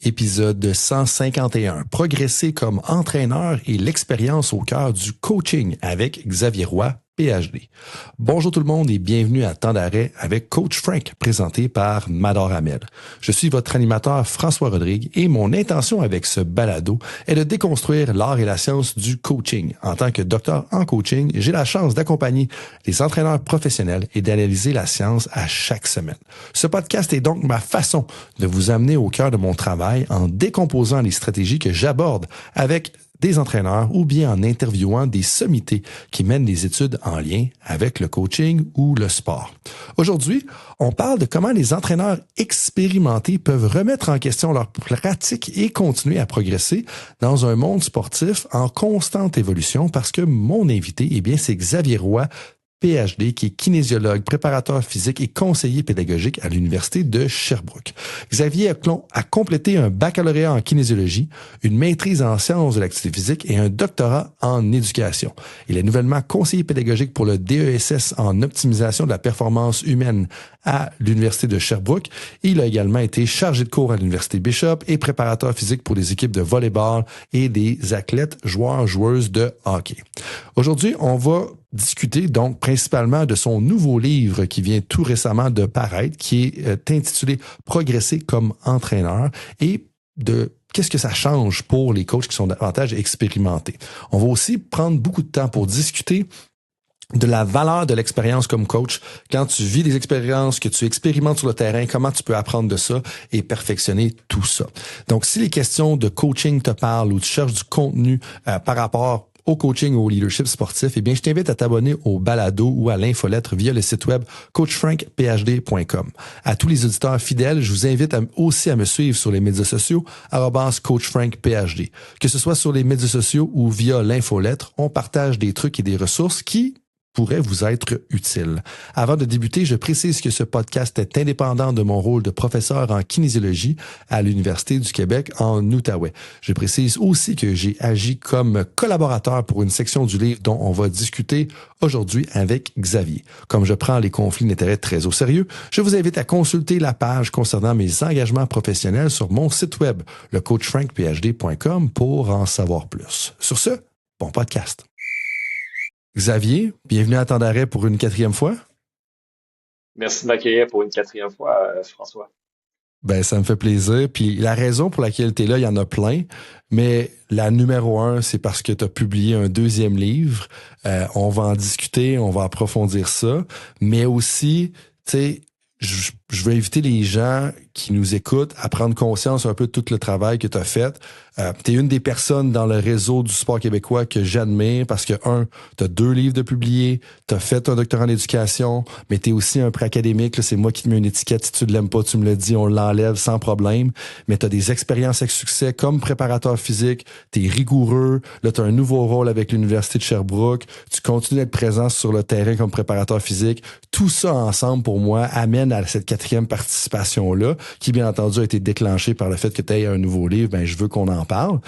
Épisode 151. Progresser comme entraîneur et l'expérience au cœur du coaching avec Xavier Roy, PhD. Bonjour tout le monde et bienvenue à Temps d'arrêt avec Coach Frank, présenté par Mador Hamel. Je suis votre animateur François Rodrigue et mon intention avec ce balado est de déconstruire l'art et la science du coaching. En tant que docteur en coaching, j'ai la chance d'accompagner les entraîneurs professionnels et d'analyser la science à chaque semaine. Ce podcast est donc ma façon de vous amener au cœur de mon travail en décomposant les stratégies que j'aborde avec des entraîneurs ou bien en interviewant des sommités qui mènent des études en lien avec le coaching ou le sport. Aujourd'hui, on parle de comment les entraîneurs expérimentés peuvent remettre en question leur pratique et continuer à progresser dans un monde sportif en constante évolution parce que mon invité, eh bien, c'est Xavier Roy, PhD, qui est kinésiologue, préparateur physique et conseiller pédagogique à l'Université de Sherbrooke. Xavier a complété un baccalauréat en kinésiologie, une maîtrise en sciences de l'activité physique et un doctorat en éducation. Il est nouvellement conseiller pédagogique pour le DESS en optimisation de la performance humaine à l'Université de Sherbrooke. Il a également été chargé de cours à l'Université Bishop et préparateur physique pour des équipes de volleyball et des athlètes, joueurs, joueuses de hockey. Aujourd'hui, on va discuter donc principalement de son nouveau livre qui vient tout récemment de paraître, qui est intitulé « Progresser comme entraîneur » et de qu'est-ce que ça change pour les coachs qui sont davantage expérimentés. On va aussi prendre beaucoup de temps pour discuter de la valeur de l'expérience comme coach. Quand tu vis des expériences, que tu expérimentes sur le terrain, comment tu peux apprendre de ça et perfectionner tout ça. Donc, si les questions de coaching te parlent ou tu cherches du contenu par rapport au coaching ou au leadership sportif, eh bien, je t'invite à t'abonner au balado ou à l'infolettre via le site web coachfrankphd.com. À tous les auditeurs fidèles, je vous invite aussi à me suivre sur les médias sociaux, @coachfrankphd. Que ce soit sur les médias sociaux ou via l'infolettre, on partage des trucs et des ressources qui pourrait vous être utile. Avant de débuter, je précise que ce podcast est indépendant de mon rôle de professeur en kinésiologie à l'Université du Québec en Outaouais. Je précise aussi que j'ai agi comme collaborateur pour une section du livre dont on va discuter aujourd'hui avec Xavier. Comme je prends les conflits d'intérêts très au sérieux, je vous invite à consulter la page concernant mes engagements professionnels sur mon site web, le coachfrankphd.com, pour en savoir plus. Sur ce, bon podcast. Xavier, bienvenue à Temps d'arrêt pour une 4e fois. Merci de m'accueillir pour une 4e fois, François. Ben, ça me fait plaisir. Puis la raison pour laquelle tu es là, il y en a plein. Mais la numéro 1, c'est parce que tu as publié un 2e livre. On va en discuter, on va approfondir ça. Mais aussi, tu sais, je veux inviter les gens qui nous écoutent à prendre conscience un peu de tout le travail que tu as fait. Tu es une des personnes dans le réseau du sport québécois que j'admire parce que, tu as 2 livres de publiés, tu as fait un doctorat en éducation, mais tu es aussi un pré-académique. Là, c'est moi qui te mets une étiquette. Si tu ne l'aimes pas, tu me le dis, on l'enlève sans problème. Mais tu as des expériences avec succès comme préparateur physique, tu es rigoureux. Là, tu as un nouveau rôle avec l'Université de Sherbrooke. Tu continues d'être présent sur le terrain comme préparateur physique. Tout ça ensemble, pour moi, amène à cette 4e participation-là, qui, bien entendu, a été déclenchée par le fait que tu aies un nouveau livre. Ben, je veux qu'on en parle.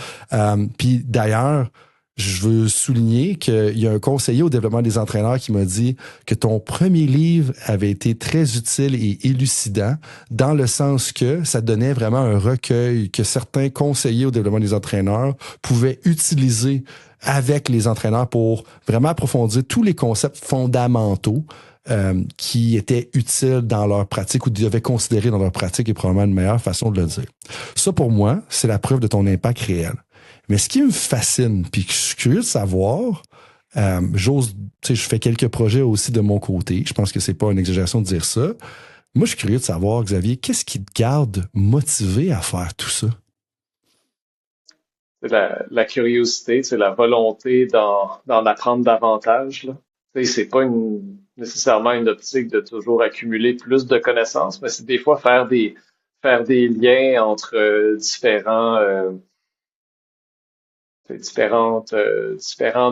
Puis d'ailleurs, je veux souligner qu'il y a un conseiller au développement des entraîneurs qui m'a dit que ton premier livre avait été très utile et élucidant dans le sens que ça donnait vraiment un recueil que certains conseillers au développement des entraîneurs pouvaient utiliser avec les entraîneurs pour vraiment approfondir tous les concepts fondamentaux qui étaient utiles dans leur pratique ou devaient considérer dans leur pratique est probablement une meilleure façon de le dire. Ça, pour moi, c'est la preuve de ton impact réel. Mais ce qui me fascine, puis que je suis curieux de savoir, je fais quelques projets aussi de mon côté. Je pense que c'est pas une exagération de dire ça. Moi, je suis curieux de savoir, Xavier, qu'est-ce qui te garde motivé à faire tout ça? C'est la curiosité, c'est la volonté d'en apprendre davantage, là. C'est pas nécessairement une optique de toujours accumuler plus de connaissances, mais c'est des fois faire des liens entre différentes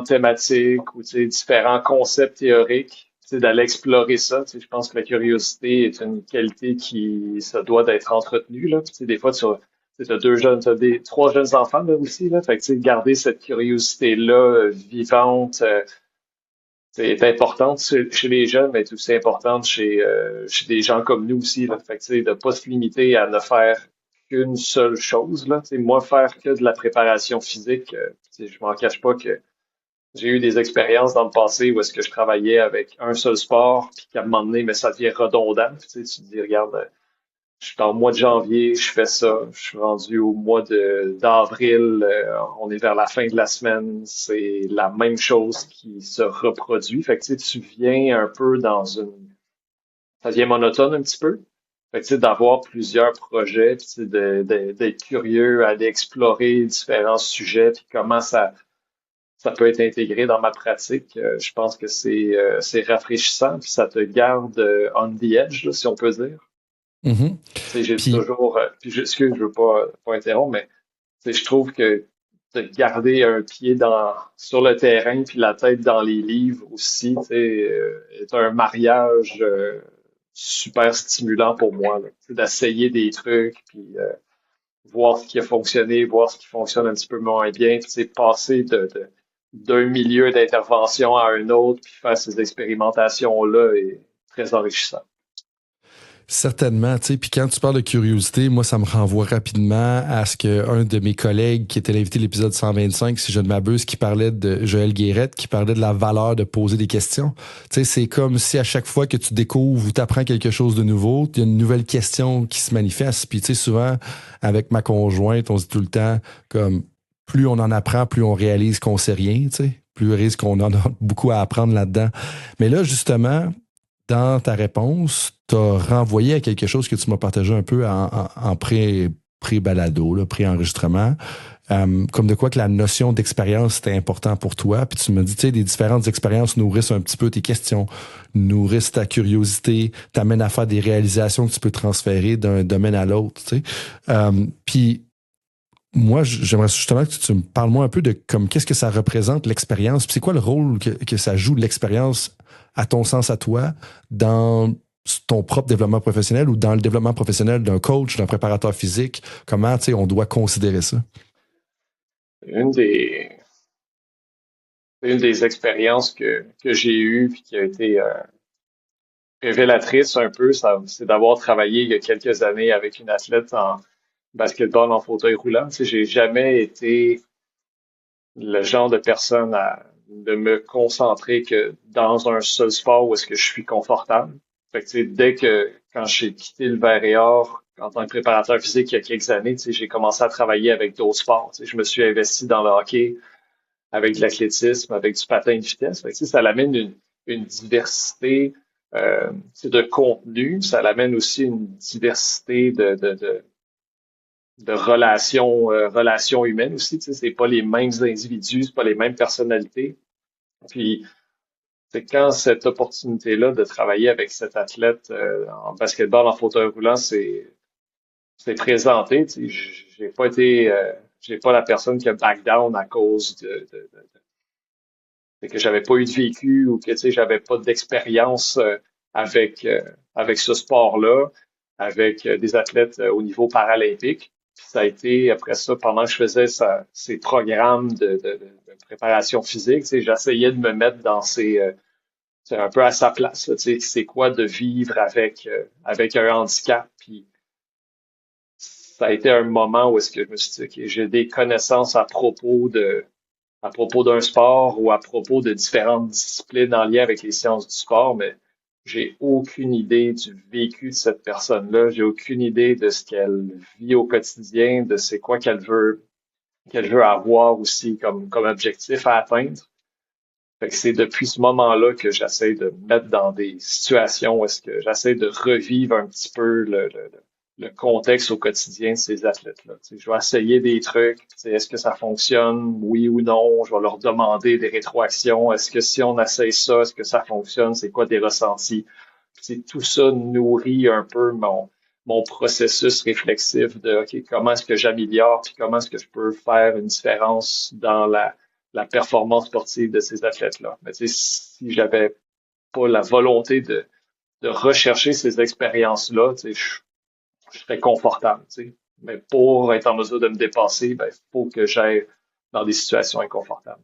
thématiques ou différents concepts théoriques, d'aller explorer ça. Je pense que la curiosité est une qualité qui ça doit d'être entretenue, là. Des fois, t'as 3 jeunes enfants là aussi, là. Fait que garder cette curiosité-là vivante. C'est importante chez les jeunes, mais c'est aussi importante chez des gens comme nous aussi, là. Fait que, de pas se limiter à ne faire qu'une seule chose, là. Tu sais, moi, faire que de la préparation physique, tu sais, je m'en cache pas que j'ai eu des expériences dans le passé où est-ce que je travaillais avec un seul sport, puis qu'à un moment donné, mais ça devient redondant. Puis, tu sais, tu te dis, regarde, je suis au mois de janvier, je fais ça. Je suis rendu au mois de d'avril, on est vers la fin de la semaine, c'est la même chose qui se reproduit. Fait que tu sais, tu viens un peu ça devient monotone un petit peu. Fait que tu sais, d'avoir plusieurs projets, puis tu sais, d'être curieux, aller explorer différents sujets, puis comment ça peut être intégré dans ma pratique. Je pense que c'est rafraîchissant, puis ça te garde on the edge, là, si on peut dire. Mhm. Tu sais, j'ai Puis, toujours, puis excuse, je veux pas interrompre, mais tu sais, je trouve que de garder un pied sur le terrain puis la tête dans les livres aussi, tu sais, est un mariage super stimulant pour moi, là. Tu sais, d'essayer des trucs puis voir ce qui a fonctionné, voir ce qui fonctionne un petit peu moins bien, puis tu sais, passer d'un milieu d'intervention à un autre puis faire ces expérimentations-là est très enrichissant. certainement, tu sais, puis quand tu parles de curiosité, moi, ça me renvoie rapidement à ce que un de mes collègues qui était l'invité de l'épisode 125, si je ne m'abuse, qui parlait de Joël Guérette, qui parlait de la valeur de poser des questions. Tu sais, c'est comme si à chaque fois que tu découvres ou tu apprends quelque chose de nouveau, il y a une nouvelle question qui se manifeste. Puis, tu sais, souvent, avec ma conjointe, on se dit tout le temps, comme, plus on en apprend, plus on réalise qu'on sait rien, tu sais. Plus risque qu'on en a beaucoup à apprendre là-dedans. Mais là, justement, dans ta réponse, tu as renvoyé à quelque chose que tu m'as partagé un peu en pré-balado, là, pré-enregistrement, comme de quoi que la notion d'expérience c'était important pour toi. Puis tu me dis, tu sais, les différentes expériences nourrissent un petit peu tes questions, nourrissent ta curiosité, t'amènent à faire des réalisations que tu peux transférer d'un domaine à l'autre. Tu sais. Puis moi, j'aimerais justement que tu me parles moi un peu de comme qu'est-ce que ça représente l'expérience, puis c'est quoi le rôle que ça joue l'expérience à ton sens à toi dans ton propre développement professionnel ou dans le développement professionnel d'un coach, d'un préparateur physique, comment tu sais on doit considérer ça. Une des, une des expériences que j'ai eues puis qui a été révélatrice un peu, c'est d'avoir travaillé il y a quelques années avec une athlète en basketball en fauteuil roulant. Tu sais, j'ai jamais été le genre de personne à de me concentrer que dans un seul sport où est-ce que je suis confortable. Fait que, tu sais, quand j'ai quitté le verre et or en tant que préparateur physique il y a quelques années, tu sais, j'ai commencé à travailler avec d'autres sports. Tu sais, je me suis investi dans le hockey, avec de l'athlétisme, avec du patin de vitesse. Fait que, tu sais, ça l'amène une diversité de contenu, ça l'amène aussi une diversité de relations humaines aussi. Tu sais, c'est pas les mêmes individus, c'est pas les mêmes personnalités. Puis c'est quand cette opportunité-là de travailler avec cet athlète en basketball en fauteuil roulant c'est présenté, tu sais, j'ai pas la personne qui a back down à cause que j'avais pas eu de vécu ou que tu sais j'avais pas d'expérience avec avec ce sport-là, avec des athlètes au niveau paralympique. Puis ça a été après ça pendant que je faisais ces programmes de préparation physique, tu sais, j'essayais de me mettre dans c'est un peu à sa place, là, tu sais, c'est quoi de vivre avec un handicap. Puis ça a été un moment où est-ce que je me suis dit, OK, j'ai des connaissances à propos d'un sport ou à propos de différentes disciplines en lien avec les sciences du sport, mais j'ai aucune idée du vécu de cette personne-là. J'ai aucune idée de ce qu'elle vit au quotidien, de c'est quoi qu'elle veut avoir aussi comme objectif à atteindre. Fait que c'est depuis ce moment-là que j'essaie de me mettre dans des situations où est-ce que j'essaie de revivre un petit peu le contexte au quotidien de ces athlètes-là. Tu sais, je vais essayer des trucs. Tu sais, est-ce que ça fonctionne? Oui ou non? Je vais leur demander des rétroactions. Est-ce que si on essaye ça, est-ce que ça fonctionne? C'est quoi tes ressentis? Puis, tu sais, tout ça nourrit un peu mon processus réflexif de OK, comment est-ce que j'améliore, puis comment est-ce que je peux faire une différence dans la performance sportive de ces athlètes-là. Mais tu sais, si j'avais pas la volonté de rechercher ces expériences-là, tu sais, je serais confortable, tu sais. Mais pour être en mesure de me dépasser, ben, il faut que j'aille dans des situations inconfortables.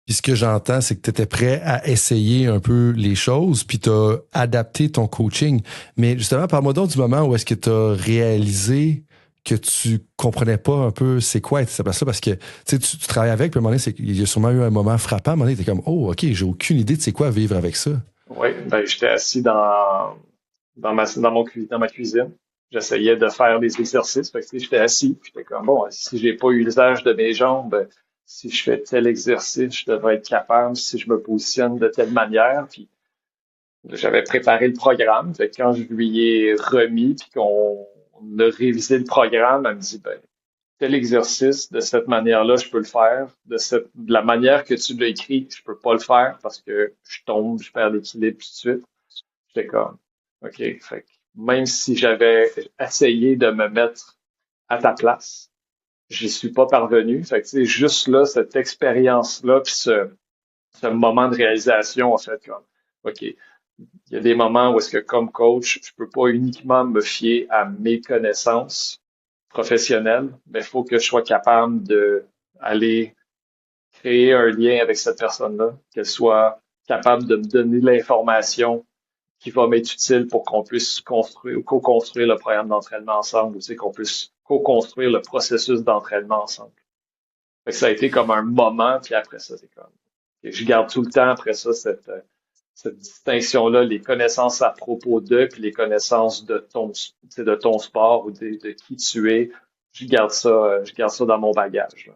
Puis ce que j'entends, c'est que tu étais prêt à essayer un peu les choses, puis tu as adapté ton coaching. Mais justement, parle-moi donc du moment où est-ce que tu as réalisé que tu comprenais pas un peu c'est quoi être cette place-là, parce que tu travailles avec, puis à un moment donné, il y a sûrement eu un moment frappant, à un moment donné, t'es comme, oh, OK, j'ai aucune idée de c'est quoi vivre avec ça. Oui, ben j'étais assis dans ma cuisine. J'essayais de faire des exercices. Fait que, tu sais, j'étais assis. Puis j'étais comme, bon, si j'ai pas eu l'usage de mes jambes, si je fais tel exercice, je devrais être capable si je me positionne de telle manière. Puis j'avais préparé le programme. Fait que quand je lui ai remis puis qu'on a révisé le programme, elle me dit, ben, tel exercice, de cette manière-là, je peux le faire. De la manière que tu l'as écrit, je peux pas le faire parce que je tombe, je perds l'équilibre tout de suite. J'étais comme, OK. Fait que même si j'avais essayé de me mettre à ta place, j'y suis pas parvenu. Fait que, tu sais, juste là, cette expérience-là, puis ce moment de réalisation, en fait, comme, OK. Il y a des moments où est-ce que, comme coach, je peux pas uniquement me fier à mes connaissances professionnelles, mais il faut que je sois capable de aller créer un lien avec cette personne-là, qu'elle soit capable de me donner l'information qui va m'être utile pour qu'on puisse construire ou co-construire le programme d'entraînement ensemble, ou tu sais, qu'on puisse co-construire le processus d'entraînement ensemble. Fait que ça a été comme un moment, puis après ça, c'est comme. Et je garde tout le temps après ça cette distinction-là, les connaissances à propos d'eux, puis les connaissances de ton sport ou de qui tu es. Je garde ça dans mon bagage, là.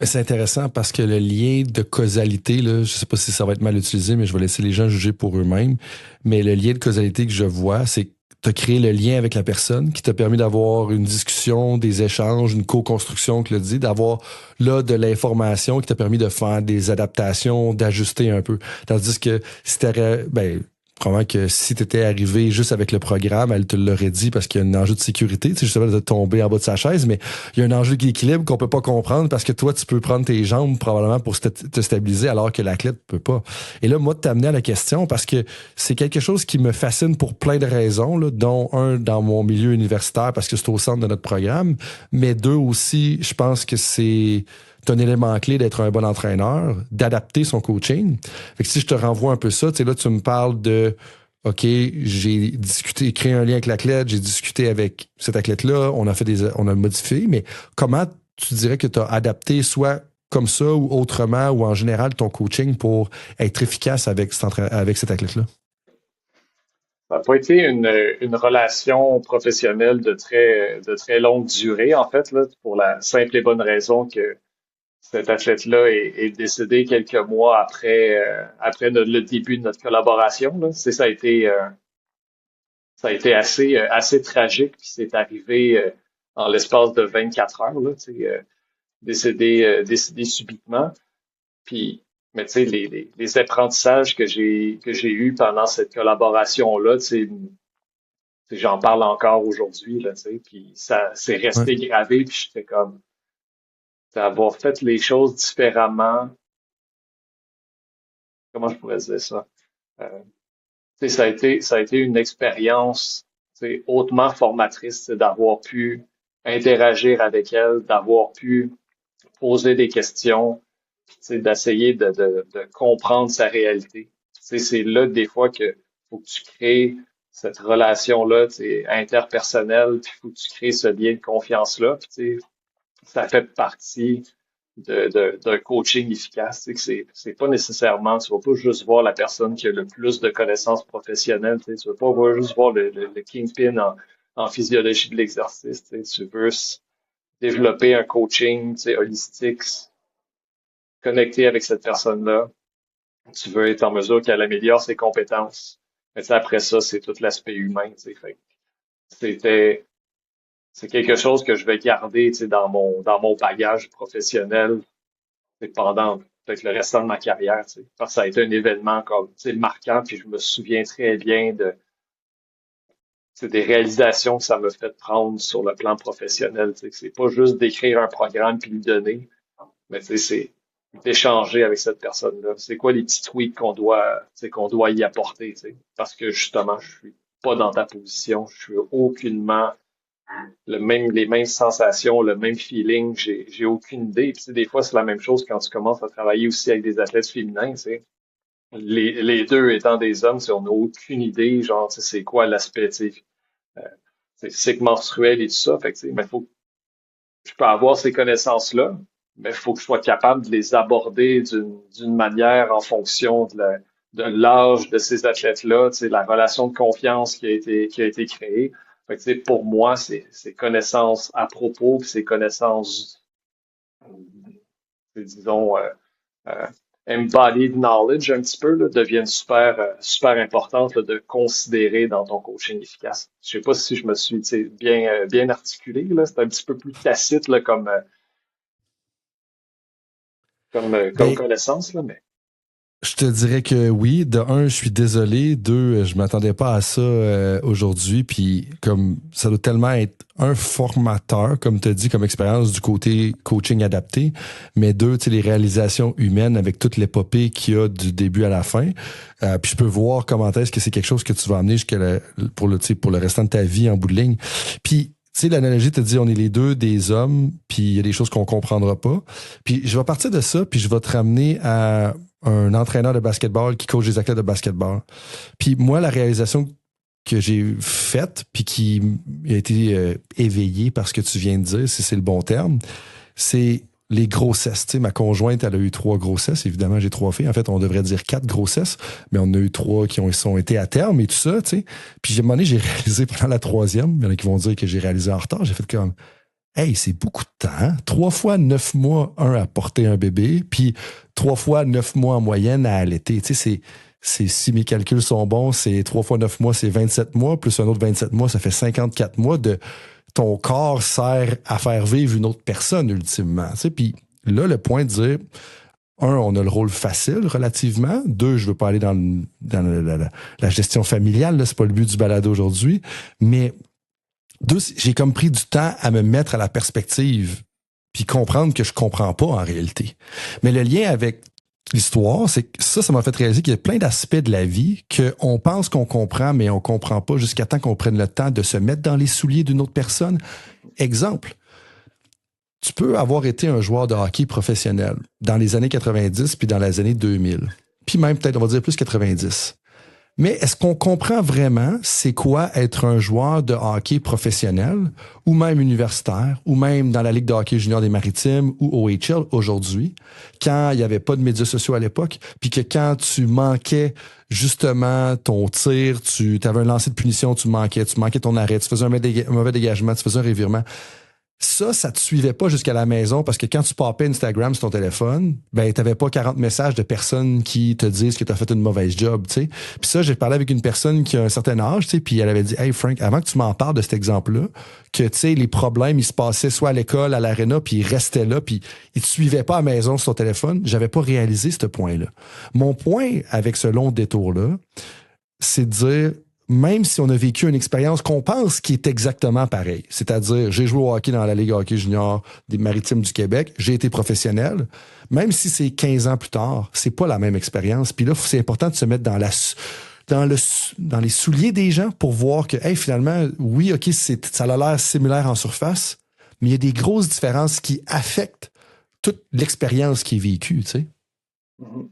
Mais c'est intéressant parce que le lien de causalité, là, je sais pas si ça va être mal utilisé, mais je vais laisser les gens juger pour eux-mêmes. Mais le lien de causalité que je vois, c'est que tu as créé le lien avec la personne qui t'a permis d'avoir une discussion, des échanges, une co-construction, que le dit, d'avoir là de l'information qui t'a permis de faire des adaptations, d'ajuster un peu. Tandis que si t'aurais, ben, probablement que si tu étais arrivé juste avec le programme, elle te l'aurait dit parce qu'il y a un enjeu de sécurité, tu sais, justement, de tomber en bas de sa chaise, mais il y a un enjeu d'équilibre qu'on peut pas comprendre parce que toi, tu peux prendre tes jambes probablement pour te stabiliser alors que l'athlète peut pas. Et là, moi, de t'amener à la question parce que c'est quelque chose qui me fascine pour plein de raisons, là, dont un, dans mon milieu universitaire parce que c'est au centre de notre programme, mais deux aussi, je pense que c'est un élément clé d'être un bon entraîneur, d'adapter son coaching. Fait que si je te renvoie un peu ça, tu sais, là, tu me parles de OK, j'ai discuté, créé un lien avec l'athlète, j'ai discuté avec cet athlète-là, on a modifié, mais comment tu dirais que tu as adapté soit comme ça ou autrement ou en général ton coaching pour être efficace avec avec cet athlète-là? Ça n'a pas été une relation professionnelle de très longue durée, en fait, là, pour la simple et bonne raison que cet athlète-là est décédé quelques mois après le début de notre collaboration, là. Ça a été assez tragique, puis c'est arrivé en l'espace de 24 heures, là, tu sais, décédé subitement. Puis, mais tu sais, les apprentissages que j'ai eus pendant cette collaboration-là, j'en parle encore aujourd'hui, là, tu sais, puis ça c'est Ouais. resté gravé, puis j'étais comme d'avoir fait les choses différemment. Comment je pourrais dire ça? Euh, Tu sais, ça a été une expérience, tu sais, hautement formatrice, tu sais, d'avoir pu interagir avec elle, d'avoir pu poser des questions, tu sais, d'essayer de comprendre sa réalité. Tu sais, c'est là des fois que faut que tu crées cette relation-là, tu sais, interpersonnelle, puis faut que tu crées ce lien de confiance-là. Puis, tu sais, ça fait partie d'un coaching efficace. Tu sais, que c'est pas nécessairement, tu vas pas juste voir la personne qui a le plus de connaissances professionnelles. Tu sais, tu vas pas juste voir le kingpin en physiologie de l'exercice. Tu sais, tu veux développer un coaching, tu sais, holistique, connecté avec cette personne-là. Tu veux être en mesure qu'elle améliore ses compétences. Mais tu sais, après ça, c'est tout l'aspect humain. Tu sais, fait que c'était c'est quelque chose que je vais garder, tu sais, dans mon bagage professionnel pendant peut-être le restant de ma carrière, tu sais. Parce que ça a été un événement comme, tu sais, marquant, puis je me souviens très bien de, tu sais, des réalisations que ça m'a fait prendre sur le plan professionnel, tu sais, que c'est pas juste d'écrire un programme puis le donner, mais tu sais, c'est d'échanger avec cette personne-là. C'est quoi les petits tweaks tu sais, qu'on doit y apporter, tu sais. Parce que justement, je suis pas dans ta position, je suis aucunement les mêmes sensations, le même feeling, j'ai aucune idée. Puis, tu sais, des fois, c'est la même chose quand tu commences à travailler aussi avec des athlètes féminins, tu sais. Les deux étant des hommes, tu sais, on n'a aucune idée, genre, tu sais, c'est quoi l'aspect, tu sais, euh, cycle menstruel et tout ça. Fait que, tu sais, mais je peux avoir ces connaissances-là, mais il faut que je sois capable de les aborder d'une manière en fonction de l'âge de ces athlètes-là, tu sais, la relation de confiance qui a été créée. Fait que, tu sais, pour moi, ces connaissances à propos, puis ces connaissances, disons, euh, embodied knowledge un petit peu, là, deviennent super importantes là, de considérer dans ton coaching efficace. Je sais pas si je me suis, tu sais, bien articulé, là. C'est un petit peu plus tacite là, comme Ben, connaissance, là, mais je te dirais que oui. De un, je suis désolé. Deux, je m'attendais pas à ça aujourd'hui. Puis comme ça doit tellement être un formateur, comme tu as dit, comme expérience du côté coaching adapté. Mais deux, tu sais, les réalisations humaines avec toute l'épopée qu'il y a du début à la fin. Puis je peux voir comment est-ce que c'est quelque chose que tu vas amener tu sais, pour le restant de ta vie en bout de ligne. Puis tu sais, l'analogie te dit, on est les deux des hommes, puis il y a des choses qu'on comprendra pas. Puis je vais partir de ça, puis je vais te ramener à un entraîneur de basketball qui coach des athlètes de basketball. Puis moi, la réalisation que j'ai faite, puis qui a été éveillée par ce que tu viens de dire, si c'est le bon terme, c'est les grossesses. Tu sais, ma conjointe, elle a eu 3 grossesses. Évidemment, j'ai 3 filles. En fait, on devrait dire 4 grossesses, mais on a eu 3 qui sont été à terme et tout ça, tu sais. Puis à un moment donné, j'ai réalisé pendant la troisième, il y en a qui vont dire que j'ai réalisé en retard, j'ai fait comme, hey, c'est beaucoup de temps. Hein? 3 fois 9 mois, à porter un bébé, puis 3 fois 9 mois en moyenne à allaiter. Tu sais, si mes calculs sont bons, c'est 3 fois 9 mois, c'est 27 mois, plus un autre 27 mois, ça fait 54 mois de ton corps sert à faire vivre une autre personne, ultimement. Tu sais, puis là, le point de dire, un, on a le rôle facile relativement. Deux, je veux pas aller dans la gestion familiale, là, c'est pas le but du balado aujourd'hui. Mais deux, j'ai comme pris du temps à me mettre à la perspective puis comprendre que je comprends pas en réalité. Mais le lien avec l'histoire, c'est que ça m'a fait réaliser qu'il y a plein d'aspects de la vie qu'on pense qu'on comprend, mais on comprend pas jusqu'à temps qu'on prenne le temps de se mettre dans les souliers d'une autre personne. Exemple, tu peux avoir été un joueur de hockey professionnel dans les années 90 puis dans les années 2000. Puis même peut-être, on va dire plus 90. Mais est-ce qu'on comprend vraiment c'est quoi être un joueur de hockey professionnel ou même universitaire ou même dans la Ligue de hockey junior des Maritimes ou OHL aujourd'hui, quand il n'y avait pas de médias sociaux à l'époque, puis que quand tu manquais justement ton tir, tu avais un lancer de punition, tu manquais ton arrêt, tu faisais un mauvais dégagement, tu faisais un revirement. Ça te suivait pas jusqu'à la maison parce que quand tu popais Instagram sur ton téléphone, ben, t'avais pas 40 messages de personnes qui te disent que t'as fait une mauvaise job, tu sais. Puis ça, j'ai parlé avec une personne qui a un certain âge, tu sais, puis elle avait dit, hey Frank, avant que tu m'en parles de cet exemple-là, que, tu sais, les problèmes, ils se passaient soit à l'école, à l'aréna, puis ils restaient là, puis ils te suivaient pas à la maison sur ton téléphone, j'avais pas réalisé ce point-là. Mon point avec ce long détour-là, c'est de dire, même si on a vécu une expérience qu'on pense qui est exactement pareille, c'est-à-dire j'ai joué au hockey dans la Ligue hockey junior des Maritimes du Québec, j'ai été professionnel, même si c'est 15 ans plus tard, c'est pas la même expérience. Puis là, c'est important de se mettre dans les souliers des gens pour voir que hey, finalement, oui, OK, ça a l'air similaire en surface, mais il y a des grosses différences qui affectent toute l'expérience qui est vécue, tu sais. mhm.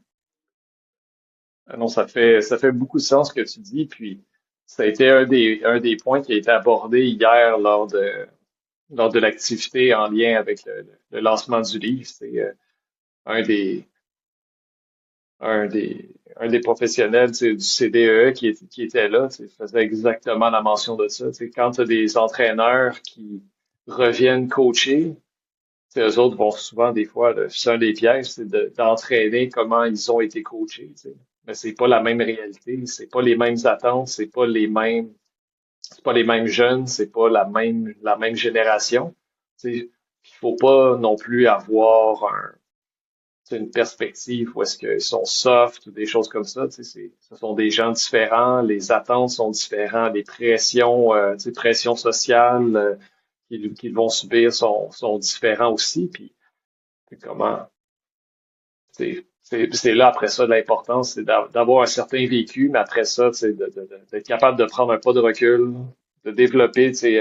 Non, ça fait beaucoup de sens ce que tu dis, puis ça a été un des points qui a été abordé hier lors de l'activité en lien avec le lancement du livre. C'est un des, un des professionnels, tu sais, du CDE qui était là, tu sais, faisait exactement la mention de ça. Tu sais, quand tu as des entraîneurs qui reviennent coacher, tu sais, eux autres vont souvent des fois, c'est un des pièges, c'est d'entraîner comment ils ont été coachés. Tu sais. Mais c'est pas la même réalité, c'est pas les mêmes attentes, c'est pas les mêmes jeunes, c'est pas la même génération. Tu sais, il faut pas non plus avoir une perspective où est-ce qu'ils sont soft ou des choses comme ça. Tu sais, ce sont des gens différents, les attentes sont différentes, les pressions, tu sais, pressions sociales qu'ils vont subir sont différents aussi. Puis comment, c'est là après ça l'importance, c'est d'avoir un certain vécu, mais après ça, tu sais, d'être capable de prendre un pas de recul, de développer, tu sais,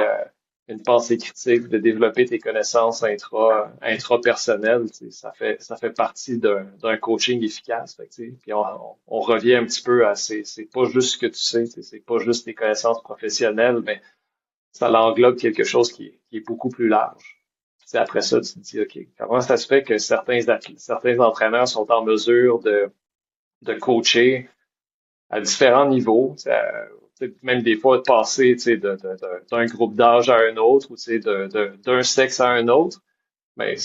une pensée critique, de développer tes connaissances intrapersonnelles, tu sais, ça fait partie d'un coaching efficace. Fait que, tu sais, puis on revient un petit peu à c'est pas juste ce que tu sais, tu sais, c'est pas juste tes connaissances professionnelles, mais ça l'englobe quelque chose qui est beaucoup plus large. C'est après ça, tu te dis, OK, comment ça se fait que certains entraîneurs sont en mesure de coacher à différents niveaux, même des fois de passer d'un groupe d'âge à un autre ou d'un sexe à un autre, mais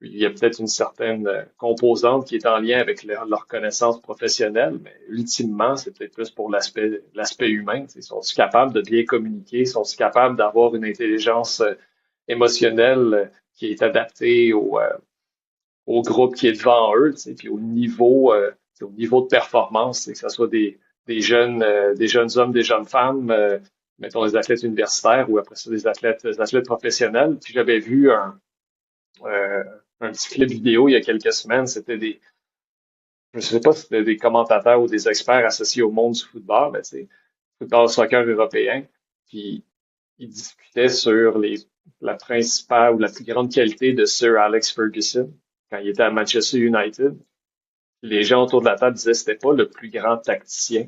il y a peut-être une certaine composante qui est en lien avec leur connaissance professionnelle, mais ultimement, c'est peut-être plus pour l'aspect humain. Sont-ils capables de bien communiquer? Sont-ils capables d'avoir une intelligence émotionnelle qui est adaptée au groupe qui est devant eux, puis au niveau de performance, que ce soit des jeunes hommes, des jeunes femmes, mettons des athlètes universitaires ou après ça des athlètes professionnels. Puis j'avais vu euh, un petit clip vidéo il y a quelques semaines, je sais pas si c'était des commentateurs ou des experts associés au monde du football, mais c'est football soccer européen, puis ils discutaient sur la principale ou la plus grande qualité de Sir Alex Ferguson quand il était à Manchester United. Les gens autour de la table disaient que c'était pas le plus grand tacticien,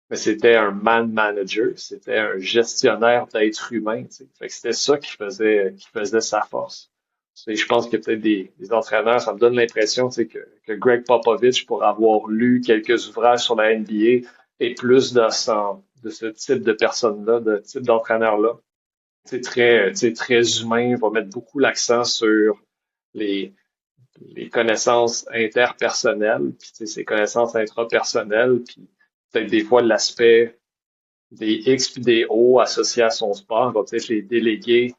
mais c'était un man manager, c'était un gestionnaire d'êtres humains, tu sais. Fait que c'était ça qui faisait sa force. Et je pense que peut-être des entraîneurs, ça me donne l'impression, tu sais, que Greg Popovich, pour avoir lu quelques ouvrages sur la NBA, est plus de ce type de personne-là, de type d'entraîneur-là. C'est très humain, va mettre beaucoup l'accent sur les, les connaissances interpersonnelles, puis tu sais, ces connaissances intrapersonnelles, puis peut-être des fois l'aspect des X puis des O associés à son sport, va peut-être les déléguer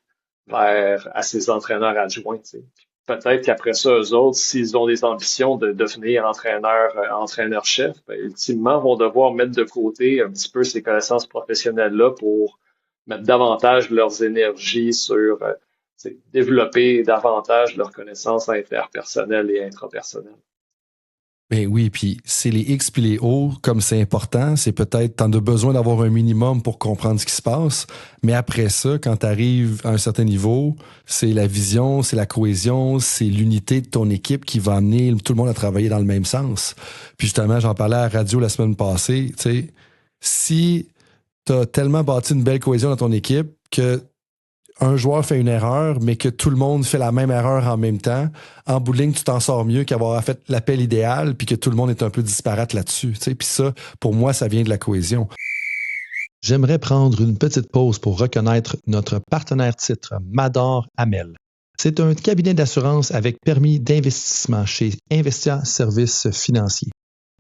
à ses entraîneurs adjoints. Tu sais. Peut-être qu'après ça, eux autres, s'ils ont des ambitions de devenir entraîneur-chef, ben, ultimement, vont devoir mettre de côté un petit peu ces connaissances professionnelles-là pour mettre davantage leurs énergies sur développer davantage leurs connaissances interpersonnelles et intrapersonnelles. Ben oui, puis c'est les X puis les O, comme c'est important, c'est peut-être, t'en as besoin d'avoir un minimum pour comprendre ce qui se passe, mais après ça, quand t'arrives à un certain niveau, c'est la vision, c'est la cohésion, c'est l'unité de ton équipe qui va amener tout le monde à travailler dans le même sens. Puis justement, j'en parlais à la radio la semaine passée, tu sais, si t'as tellement bâti une belle cohésion dans ton équipe que un joueur fait une erreur, mais que tout le monde fait la même erreur en même temps, en bout de ligne, tu t'en sors mieux qu'avoir fait l'appel idéal puis que tout le monde est un peu disparate là-dessus. Tu sais, puis ça, pour moi, ça vient de la cohésion. J'aimerais prendre une petite pause pour reconnaître notre partenaire titre, Mador Amel. C'est un cabinet d'assurance avec permis d'investissement chez Investia Services Financiers.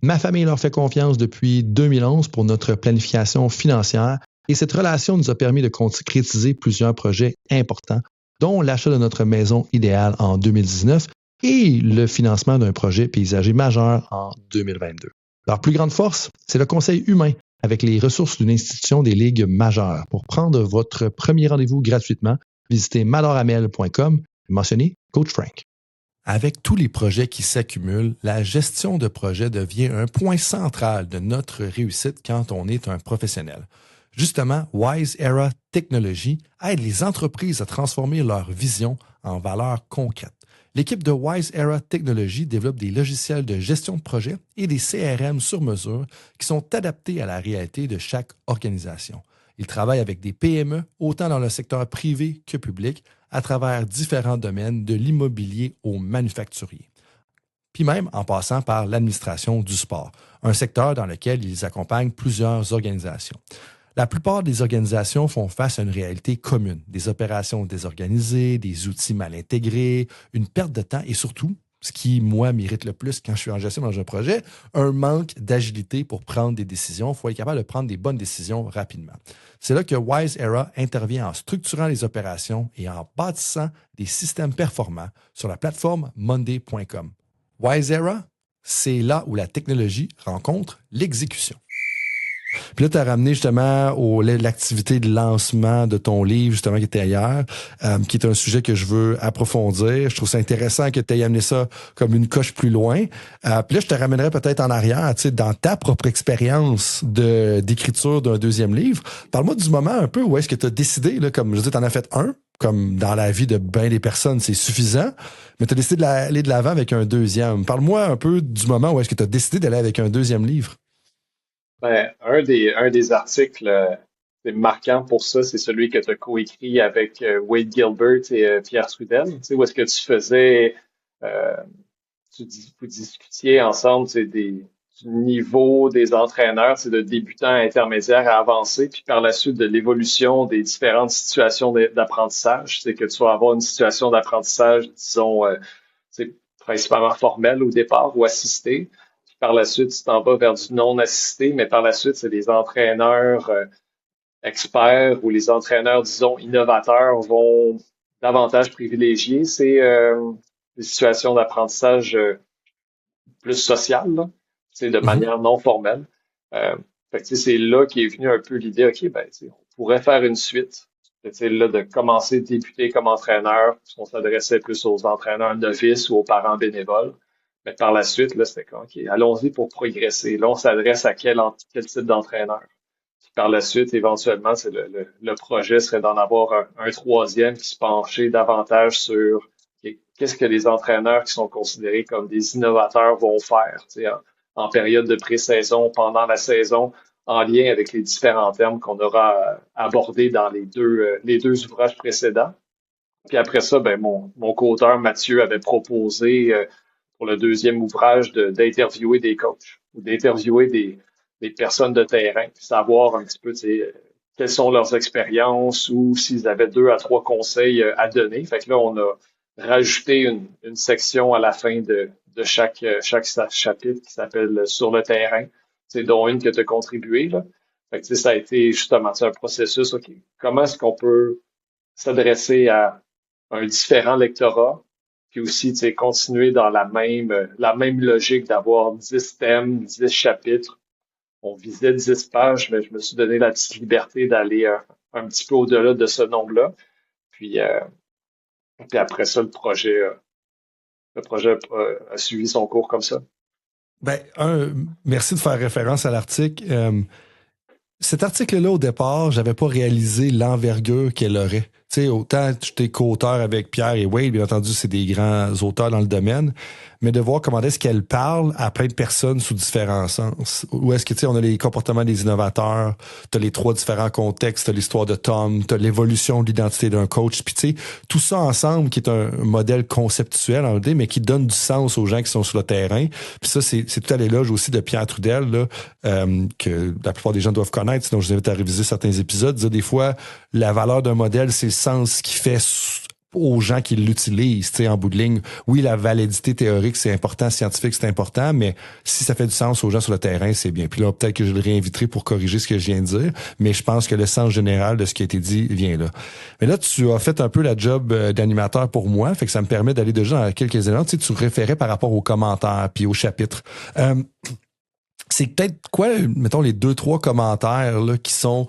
Ma famille leur fait confiance depuis 2011 pour notre planification financière. Et cette relation nous a permis de concrétiser plusieurs projets importants, dont l'achat de notre maison idéale en 2019 et le financement d'un projet paysager majeur en 2022. Leur plus grande force, c'est le conseil humain avec les ressources d'une institution des ligues majeures. Pour prendre votre premier rendez-vous gratuitement, visitez madoramel.com et mentionnez Coach Frank. Avec tous les projets qui s'accumulent, la gestion de projet devient un point central de notre réussite quand on est un professionnel. Justement, Wise Era Technology aide les entreprises à transformer leur vision en valeurs concrètes. L'équipe de Wise Era Technology développe des logiciels de gestion de projet et des CRM sur mesure qui sont adaptés à la réalité de chaque organisation. Ils travaillent avec des PME, autant dans le secteur privé que public, à travers différents domaines de l'immobilier au manufacturier. Puis même en passant par l'administration du sport, un secteur dans lequel ils accompagnent plusieurs organisations. La plupart des organisations font face à une réalité commune, des opérations désorganisées, des outils mal intégrés, une perte de temps et surtout, ce qui, moi, m'irrite le plus quand je suis en gestion dans un projet, un manque d'agilité pour prendre des décisions. Il faut être capable de prendre des bonnes décisions rapidement. C'est là que Wise Era intervient en structurant les opérations et en bâtissant des systèmes performants sur la plateforme monday.com. Wise Era, c'est là où la technologie rencontre l'exécution. Puis là, tu as ramené justement l'activité de lancement de ton livre, justement, qui était hier, qui est un sujet que je veux approfondir. Je trouve ça intéressant que tu aies amené ça comme une coche plus loin. Puis là, je te ramènerais peut-être en arrière, tu sais, dans ta propre expérience d'écriture d'un deuxième livre. Parle-moi du moment un peu où est-ce que tu as décidé, là, comme je dis, tu en as fait un, comme dans la vie de bien des personnes, c'est suffisant, mais tu as décidé d'aller de l'avant avec un deuxième. Parle-moi un peu du moment où est-ce que tu as décidé d'aller avec un deuxième livre. Ben, un des articles marquants pour ça, c'est celui que tu as coécrit avec Wade Gilbert et Pierre Trudel. Tu sais, où est-ce que tu faisais, euh, vous discutiez ensemble, tu sais, du niveau des entraîneurs, c'est de débutants à intermédiaires à avancés, puis par la suite de l'évolution des différentes situations d'apprentissage. C'est que tu vas avoir une situation d'apprentissage, disons, c'est principalement formelle au départ ou assistée. Puis par la suite, tu t'en vas vers du non assisté, mais par la suite, c'est des entraîneurs experts ou les entraîneurs, disons, innovateurs vont davantage privilégier des situations d'apprentissage plus sociales, là, de Mhm. manière non formelle. Euh, fait que, c'est là qu'est venue un peu l'idée, OK, ben, on pourrait faire une suite. Là, de commencer, de débuter comme entraîneur, parce qu'on s'adressait plus aux entraîneurs novices ou aux parents bénévoles. Mais par la suite, là, c'était comme, OK, allons-y pour progresser. Là, on s'adresse à quel type d'entraîneur. Puis par la suite, éventuellement, c'est le projet serait d'en avoir un troisième qui se penchait davantage sur OK, qu'est-ce que les entraîneurs qui sont considérés comme des innovateurs vont faire, en période de pré-saison, pendant la saison, en lien avec les différents termes qu'on aura abordés dans les deux ouvrages précédents. Puis après ça, ben mon co-auteur Mathieu avait proposé pour le deuxième ouvrage d'interviewer des coachs ou d'interviewer des personnes de terrain, puis savoir un petit peu, quelles sont leurs expériences ou s'ils avaient 2 à 3 conseils à donner. Fait que là, on a rajouté une section à la fin de chaque chapitre qui s'appelle Sur le terrain, dont une que tu as contribué, là. Fait que, ça a été justement un processus, OK, comment est-ce qu'on peut s'adresser à un différent lectorat, puis aussi, continuer dans la même logique d'avoir 10 thèmes, 10 chapitres. On visait 10 pages, mais je me suis donné la petite liberté d'aller un petit peu au-delà de ce nombre-là. Puis, puis après ça, le projet a suivi son cours comme ça. Ben, merci de faire référence à l'article. Cet article-là, au départ, j'avais pas réalisé l'envergure qu'elle aurait. Tu sais, autant j'étais co-auteur avec Pierre et Wade, bien entendu, c'est des grands auteurs dans le domaine, mais de voir comment est-ce qu'elle parle à plein de personnes sous différents sens. Où est-ce que, tu sais, on a les comportements des innovateurs, t'as les 3 différents contextes, t'as l'histoire de Tom, t'as l'évolution de l'identité d'un coach, puis tu sais, tout ça ensemble qui est un modèle conceptuel en idée, mais qui donne du sens aux gens qui sont sur le terrain. Puis ça, c'est tout à l'éloge aussi de Pierre Trudel, là, que la plupart des gens doivent connaître, sinon je vous invite à réviser certains épisodes. Dire des fois, la valeur d'un modèle, c'est le sens qu'il fait aux gens qui l'utilisent, tu sais, en bout de ligne. Oui, la validité théorique, c'est important, scientifique, c'est important, mais si ça fait du sens aux gens sur le terrain, c'est bien. Puis là, peut-être que je le réinviterai pour corriger ce que je viens de dire, mais je pense que le sens général de ce qui a été dit vient là. Mais là, tu as fait un peu la job d'animateur pour moi, fait que ça me permet d'aller déjà dans quelques éléments. Tu sais, tu référais par rapport aux commentaires puis aux chapitres. C'est peut-être quoi, mettons, les 2, 3 commentaires là, qui sont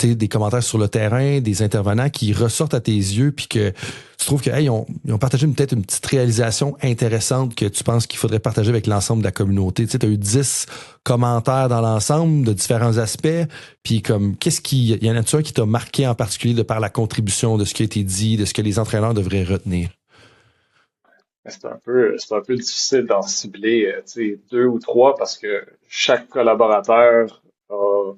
des commentaires sur le terrain, des intervenants qui ressortent à tes yeux, puis que tu trouves que hey, ils ont partagé peut-être une petite réalisation intéressante que tu penses qu'il faudrait partager avec l'ensemble de la communauté. Tu as eu 10 commentaires dans l'ensemble de différents aspects, puis comme il y en a-tu un qui t'a marqué en particulier de par la contribution de ce qui a été dit, de ce que les entraîneurs devraient retenir? C'est un peu difficile d'en cibler, 2 ou 3 parce que chaque collaborateur a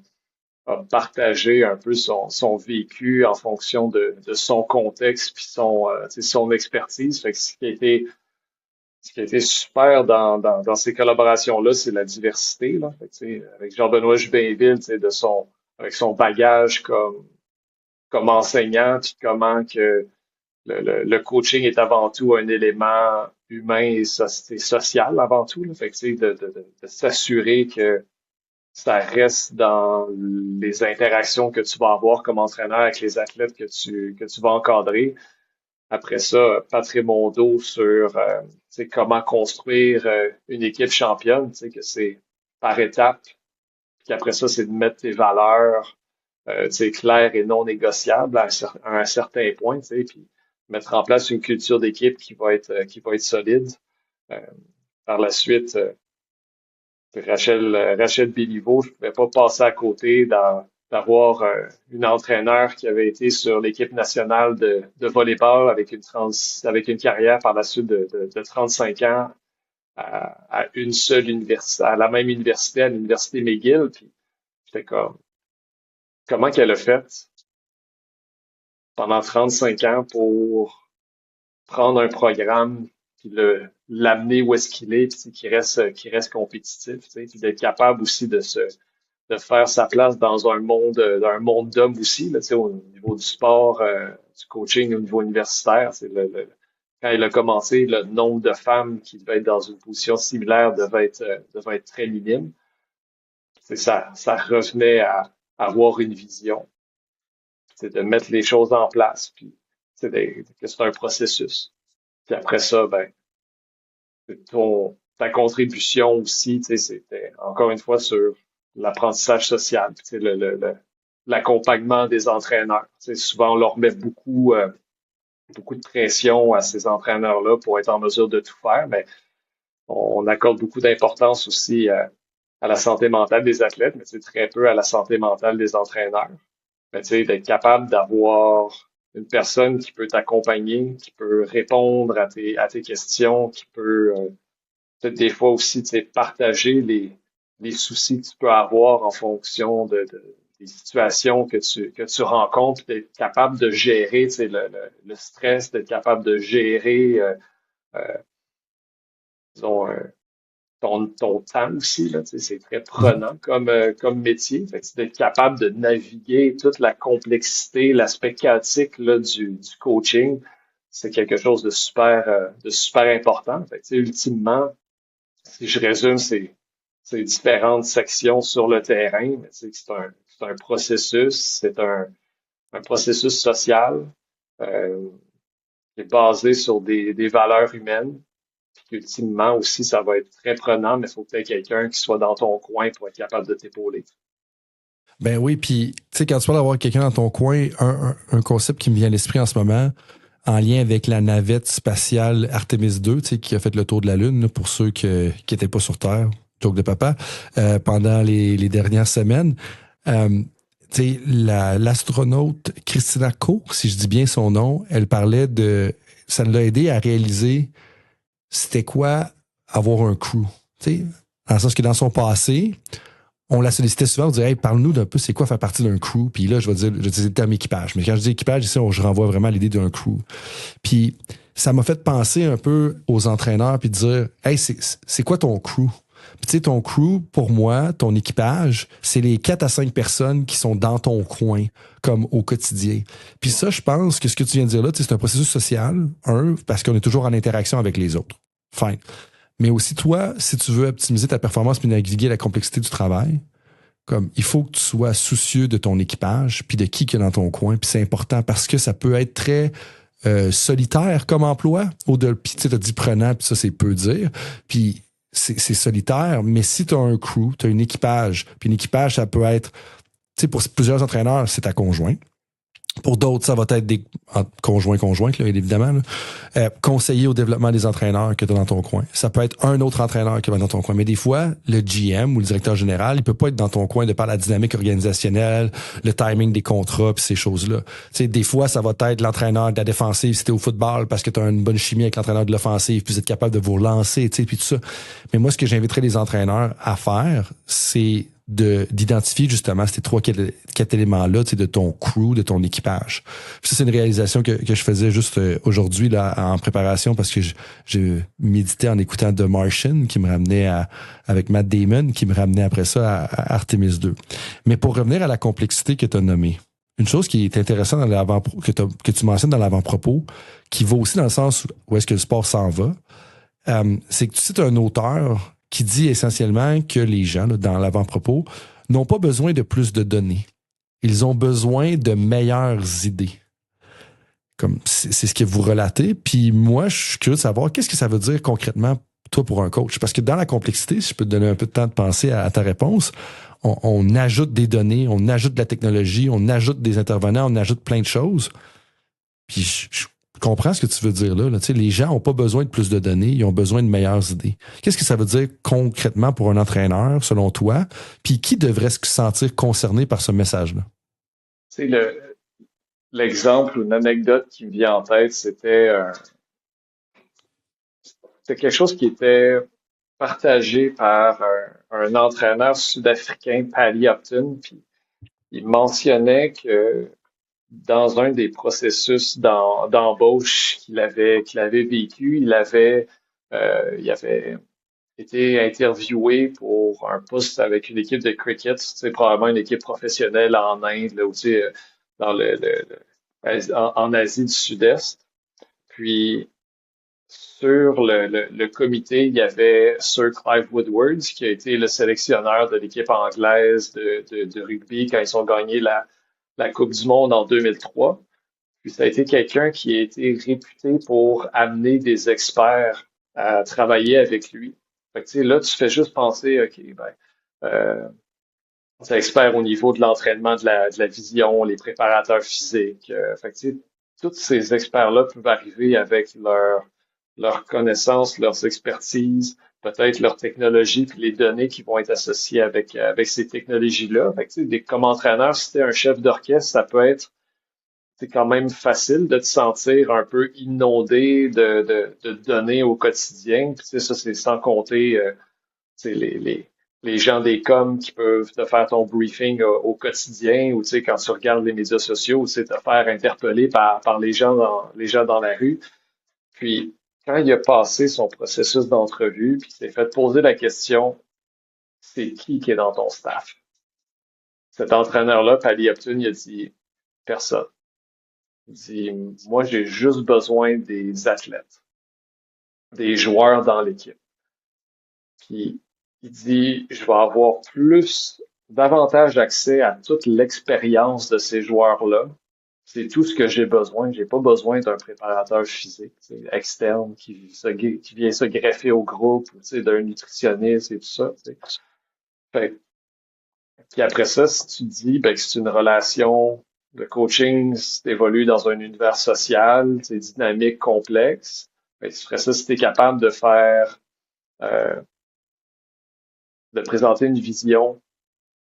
partagé un peu son vécu en fonction de son contexte puis son expertise. Fait que ce qui a été super dans ces collaborations-là, c'est la diversité, là. Fait que, avec Jean-Benoît Jubinville, avec son bagage comme enseignant, puis comment que le coaching est avant tout un élément humain et social avant tout, là. Fait que, de s'assurer que ça reste dans les interactions que tu vas avoir comme entraîneur avec les athlètes que tu vas encadrer. Après ça, Patrick Mondo sur comment construire une équipe championne, que c'est par étapes, Puis après ça, c'est de mettre tes valeurs claires et non négociables à un certain point, puis mettre en place une culture d'équipe qui va être solide. Euh, Par la suite, Rachel Béliveau, je pouvais pas passer à côté d'avoir une entraîneur qui avait été sur l'équipe nationale de volleyball avec une carrière par la suite de 35 ans à une seule université, à la même université, à l'université McGill. Puis j'étais comme, comment qu'elle a fait pendant 35 ans pour prendre un programme puis l'amener où est-ce qu'il est, puis qu'il reste compétitif, puis d'être capable aussi de faire sa place dans un monde d'hommes aussi, là, au niveau du sport, du coaching au niveau universitaire. Quand il a commencé, le nombre de femmes qui devaient être dans une position similaire devait être très minime. Ça revenait à avoir une vision, de mettre les choses en place, puis que c'est un processus. Puis après ça, ben, ta contribution aussi, c'était encore une fois sur l'apprentissage social, puis, l'accompagnement des entraîneurs. Souvent, on leur met beaucoup de pression à ces entraîneurs-là pour être en mesure de tout faire, mais on accorde beaucoup d'importance aussi à la santé mentale des athlètes, mais très peu à la santé mentale des entraîneurs. Mais d'être capable d'avoir une personne qui peut t'accompagner, qui peut répondre à tes questions, qui peut peut-être des fois aussi partager les soucis que tu peux avoir en fonction des situations que tu rencontres, d'être capable de gérer le stress, d'être capable de gérer disons, ton temps aussi, là, c'est très prenant comme métier. Fait que c'est d'être capable de naviguer toute la complexité, l'aspect chaotique là, du coaching, c'est quelque chose de super important. Fait que, ultimement, si je résume ces différentes sections sur le terrain, mais c'est un processus, c'est un processus social qui est basé sur des valeurs humaines. Puis ultimement aussi, ça va être très prenant, mais il faut que tu aies quelqu'un qui soit dans ton coin pour être capable de t'épauler. Ben oui, puis tu sais, quand tu parles d'avoir quelqu'un dans ton coin, un concept qui me vient à l'esprit en ce moment, en lien avec la navette spatiale Artemis 2, tu sais, qui a fait le tour de la Lune, là, pour ceux qui étaient pas sur Terre, joke de papa, pendant les dernières semaines. Tu sais, l'astronaute Christina Koch, si je dis bien son nom, elle parlait ça l'a aidé à réaliser c'était quoi avoir un crew. Tu sais, dans le sens que dans son passé, on la sollicitait souvent, on disait, hey, parle-nous d'un peu, c'est quoi faire partie d'un crew. Puis là, je vais utiliser le terme équipage. Mais quand je dis équipage, ici, je renvoie vraiment à l'idée d'un crew. Puis ça m'a fait penser un peu aux entraîneurs puis de dire, hey, c'est quoi ton crew? Puis tu sais, ton crew, pour moi, ton équipage, c'est les 4 à 5 personnes qui sont dans ton coin, comme au quotidien. Puis ça, je pense que ce que tu viens de dire là, c'est un processus social, parce qu'on est toujours en interaction avec les autres. Fine. Mais aussi, toi, si tu veux optimiser ta performance puis naviguer la complexité du travail, comme il faut que tu sois soucieux de ton équipage puis de qui est dans ton coin. Puis c'est important parce que ça peut être très solitaire comme emploi. Puis tu as dit prenant, puis ça, c'est peu dire. Puis c'est solitaire, mais si tu as un crew, tu as un équipage, puis un équipage, ça peut être, tu sais, pour plusieurs entraîneurs, c'est ta conjointe. Pour d'autres, ça va être des conjointes, là, évidemment. Là. Conseiller au développement des entraîneurs que tu as dans ton coin. Ça peut être un autre entraîneur qui va dans ton coin. Mais des fois, le GM ou le directeur général, il peut pas être dans ton coin de par la dynamique organisationnelle, le timing des contrats puis ces choses-là. Tu sais, des fois, ça va être l'entraîneur de la défensive si t'es au football parce que tu as une bonne chimie avec l'entraîneur de l'offensive puis vous êtes capable de vous relancer, tu sais, puis tout ça. Mais moi, ce que j'inviterais les entraîneurs à faire, c'est d'identifier justement ces 4 éléments-là, tu sais, de ton crew, de ton équipage. Puis ça, c'est une réalisation que je faisais juste aujourd'hui là en préparation parce que je méditais en écoutant The Martian qui me ramenait avec Matt Damon, qui me ramenait après ça à Artemis 2. Mais pour revenir à la complexité que tu as nommée, une chose qui est intéressante que tu mentionnes dans l'avant-propos, qui va aussi dans le sens où est-ce que le sport s'en va, c'est que tu cites un auteur qui dit essentiellement que les gens, là, dans l'avant-propos, n'ont pas besoin de plus de données. Ils ont besoin de meilleures idées. Comme c'est ce que vous relatez. Puis moi, je suis curieux de savoir qu'est-ce que ça veut dire concrètement toi, pour un coach? Parce que dans la complexité, si je peux te donner un peu de temps de penser à ta réponse, on ajoute des données, on ajoute de la technologie, on ajoute des intervenants, on ajoute plein de choses. Puis je comprends ce que tu veux dire là. Tu sais, les gens n'ont pas besoin de plus de données, ils ont besoin de meilleures idées. Qu'est-ce que ça veut dire concrètement pour un entraîneur, selon toi? Puis qui devrait se sentir concerné par ce message-là? Tu sais, l'exemple ou une anecdote qui me vient en tête, c'était quelque chose qui était partagé par un entraîneur sud-africain, Paddy Upton, puis il mentionnait que dans un des processus d'embauche qu'il avait vécu, il avait été interviewé pour un poste avec une équipe de cricket, tu sais, probablement une équipe professionnelle en Inde, là, ou tu sais, dans en Asie du Sud-Est. Puis sur le comité, il y avait Sir Clive Woodward, qui a été le sélectionneur de l'équipe anglaise de rugby quand ils ont gagné la Coupe du Monde en 2003. Puis ça a été quelqu'un qui a été réputé pour amener des experts à travailler avec lui. Fait que, tu sais, là, tu fais juste penser, OK, ben, c'est expert au niveau de l'entraînement, de la vision, les préparateurs physiques. Fait que, tu sais, tous ces experts-là peuvent arriver avec leurs connaissances, leurs expertises, peut-être leur technologie, puis les données qui vont être associées avec ces technologies-là. Fait que, tu sais, comme entraîneur, si t'es un chef d'orchestre, ça peut être c'est quand même facile de te sentir un peu inondé de données au quotidien. Puis, tu sais, ça, c'est sans compter tu sais, les gens des coms qui peuvent te faire ton briefing au quotidien ou tu sais, quand tu regardes les médias sociaux, tu sais, te faire interpeller par les gens dans la rue. Puis, quand il a passé son processus d'entrevue, puis il s'est fait poser la question, c'est qui est dans ton staff? Cet entraîneur-là, Paddy Upton, il a dit, personne. Il dit, moi, j'ai juste besoin des athlètes, des joueurs dans l'équipe. Puis, il dit, je vais avoir davantage accès à toute l'expérience de ces joueurs-là. C'est tout ce que j'ai besoin. J'ai pas besoin d'un préparateur physique, tu sais, externe qui vient se greffer au groupe, tu sais, d'un nutritionniste et tout ça. Tu sais. Fait, puis après ça, si tu dis ben, que c'est une relation de coaching, si tu évolues dans un univers social, c'est dynamique, complexe, ben, tu ferais ça si tu es capable euh, de présenter une vision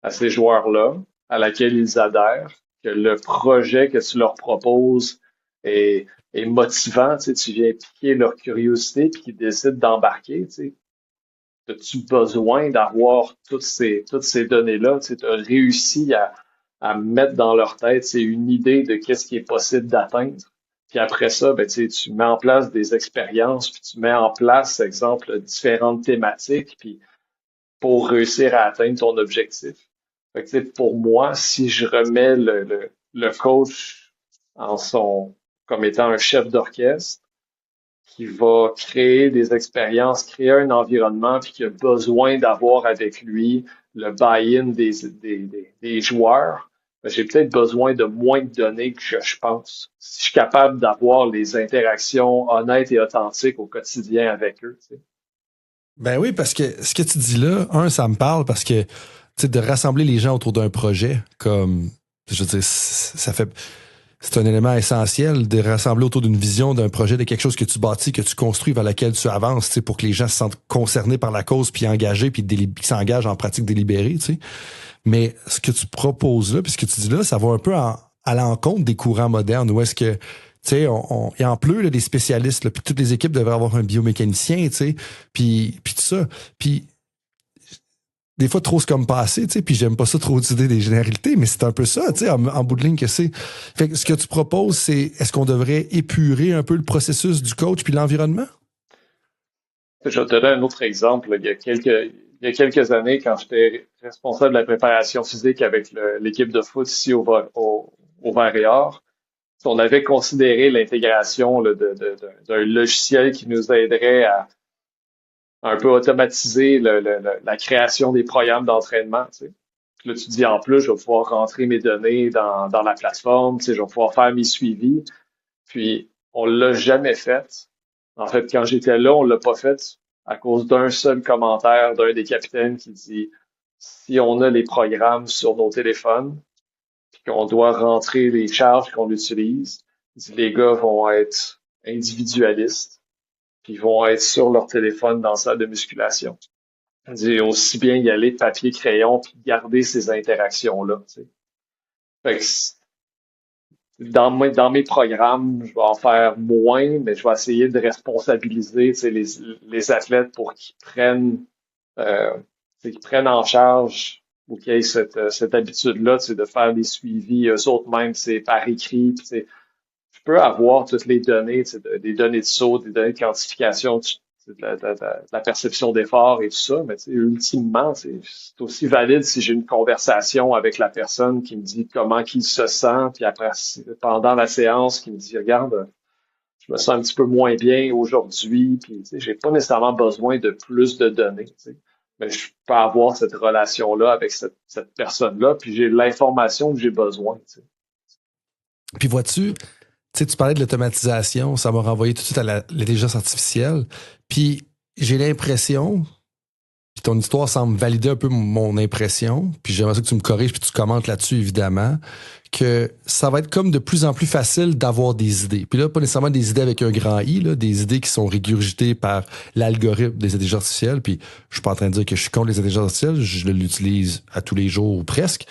à ces joueurs-là, à laquelle ils adhèrent, que le projet que tu leur proposes est motivant, tu sais, tu viens piquer leur curiosité puis qu'ils décident d'embarquer, tu sais. As-tu besoin d'avoir toutes ces données-là? Tu as réussi à mettre dans leur tête c'est une idée de qu'est-ce qui est possible d'atteindre. Puis après ça, ben, tu mets en place des expériences, puis tu mets en place, exemple, différentes thématiques, puis pour réussir à atteindre ton objectif. Fait que, tu sais, pour moi, si je remets le coach comme étant un chef d'orchestre, qui va créer des expériences, créer un environnement, puis qui a besoin d'avoir avec lui le buy-in des joueurs, ben, j'ai peut-être besoin de moins de données que je pense. Si je suis capable d'avoir les interactions honnêtes et authentiques au quotidien avec eux. Tu sais. Ben oui, parce que ce que tu dis là, ça me parle parce que, tu sais, de rassembler les gens autour d'un projet, comme, je veux dire, ça fait, c'est un élément essentiel de rassembler autour d'une vision, d'un projet, de quelque chose que tu bâtis, que tu construis, vers lequel tu avances, tu sais, pour que les gens se sentent concernés par la cause, puis engagés, puis qui s'engagent en pratique délibérée, tu sais. Mais ce que tu proposes là, puis ce que tu dis là, ça va un peu à l'encontre des courants modernes, où est-ce que, tu sais, il en pleut là, des spécialistes, là, puis toutes les équipes devraient avoir un biomécanicien, tu sais, puis tout ça. Puis des fois, trop c'est comme passé, tu sais, puis j'aime pas ça trop utiliser des généralités, mais c'est un peu ça, tu sais, en bout de ligne que c'est. Fait que ce que tu proposes, c'est est-ce qu'on devrait épurer un peu le processus du coach puis l'environnement? Je vais te donner un autre exemple. Là. Il y a quelques années, quand j'étais responsable de la préparation physique avec l'équipe de foot ici au Vert-et-Or, on avait considéré l'intégration là, d'un logiciel qui nous aiderait à un peu automatiser la création des programmes d'entraînement. Tu sais. Puis là, tu dis en plus, je vais pouvoir rentrer mes données dans la plateforme, tu sais, je vais pouvoir faire mes suivis. Puis, on l'a jamais fait. En fait, quand j'étais là, on l'a pas fait à cause d'un seul commentaire d'un des capitaines qui dit si on a les programmes sur nos téléphones, puis qu'on doit rentrer les charges qu'on utilise, les gars vont être individualistes, puis ils vont être sur leur téléphone dans la salle de musculation. Il dit aussi bien y aller papier-crayon, puis garder ces interactions-là. Tu sais. Fait que dans mes programmes, je vais en faire moins, mais je vais essayer de responsabiliser tu sais, les athlètes pour euh, qu'ils prennent en charge ou qu'ils aient cette habitude-là tu sais, de faire des suivis eux autres même c'est par écrit. Puis, tu sais, je peux avoir toutes les données, tu sais, des données de saut, des données de quantification, de la perception d'effort et tout ça, mais tu sais, ultimement, c'est aussi valide si j'ai une conversation avec la personne qui me dit comment qu'il se sent, puis après, pendant la séance, qui me dit, regarde, je me sens un petit peu moins bien aujourd'hui, puis tu sais, j'ai pas nécessairement besoin de plus de données, tu sais. Mais je peux avoir cette relation-là avec cette personne-là, puis j'ai l'information que j'ai besoin, tu sais. Puis vois-tu, tu sais, tu parlais de l'automatisation, ça m'a renvoyé tout de suite à l'intelligence artificielle. Puis j'ai l'impression, puis ton histoire semble valider un peu mon impression, puis j'aimerais ça que tu me corriges puis tu commentes là-dessus, évidemment, que ça va être comme de plus en plus facile d'avoir des idées. Puis là, pas nécessairement des idées avec un grand I, là, des idées qui sont régurgitées par l'algorithme des intelligences artificielles. Puis je suis pas en train de dire que je suis contre les intelligences artificielles, je l'utilise à tous les jours ou presque.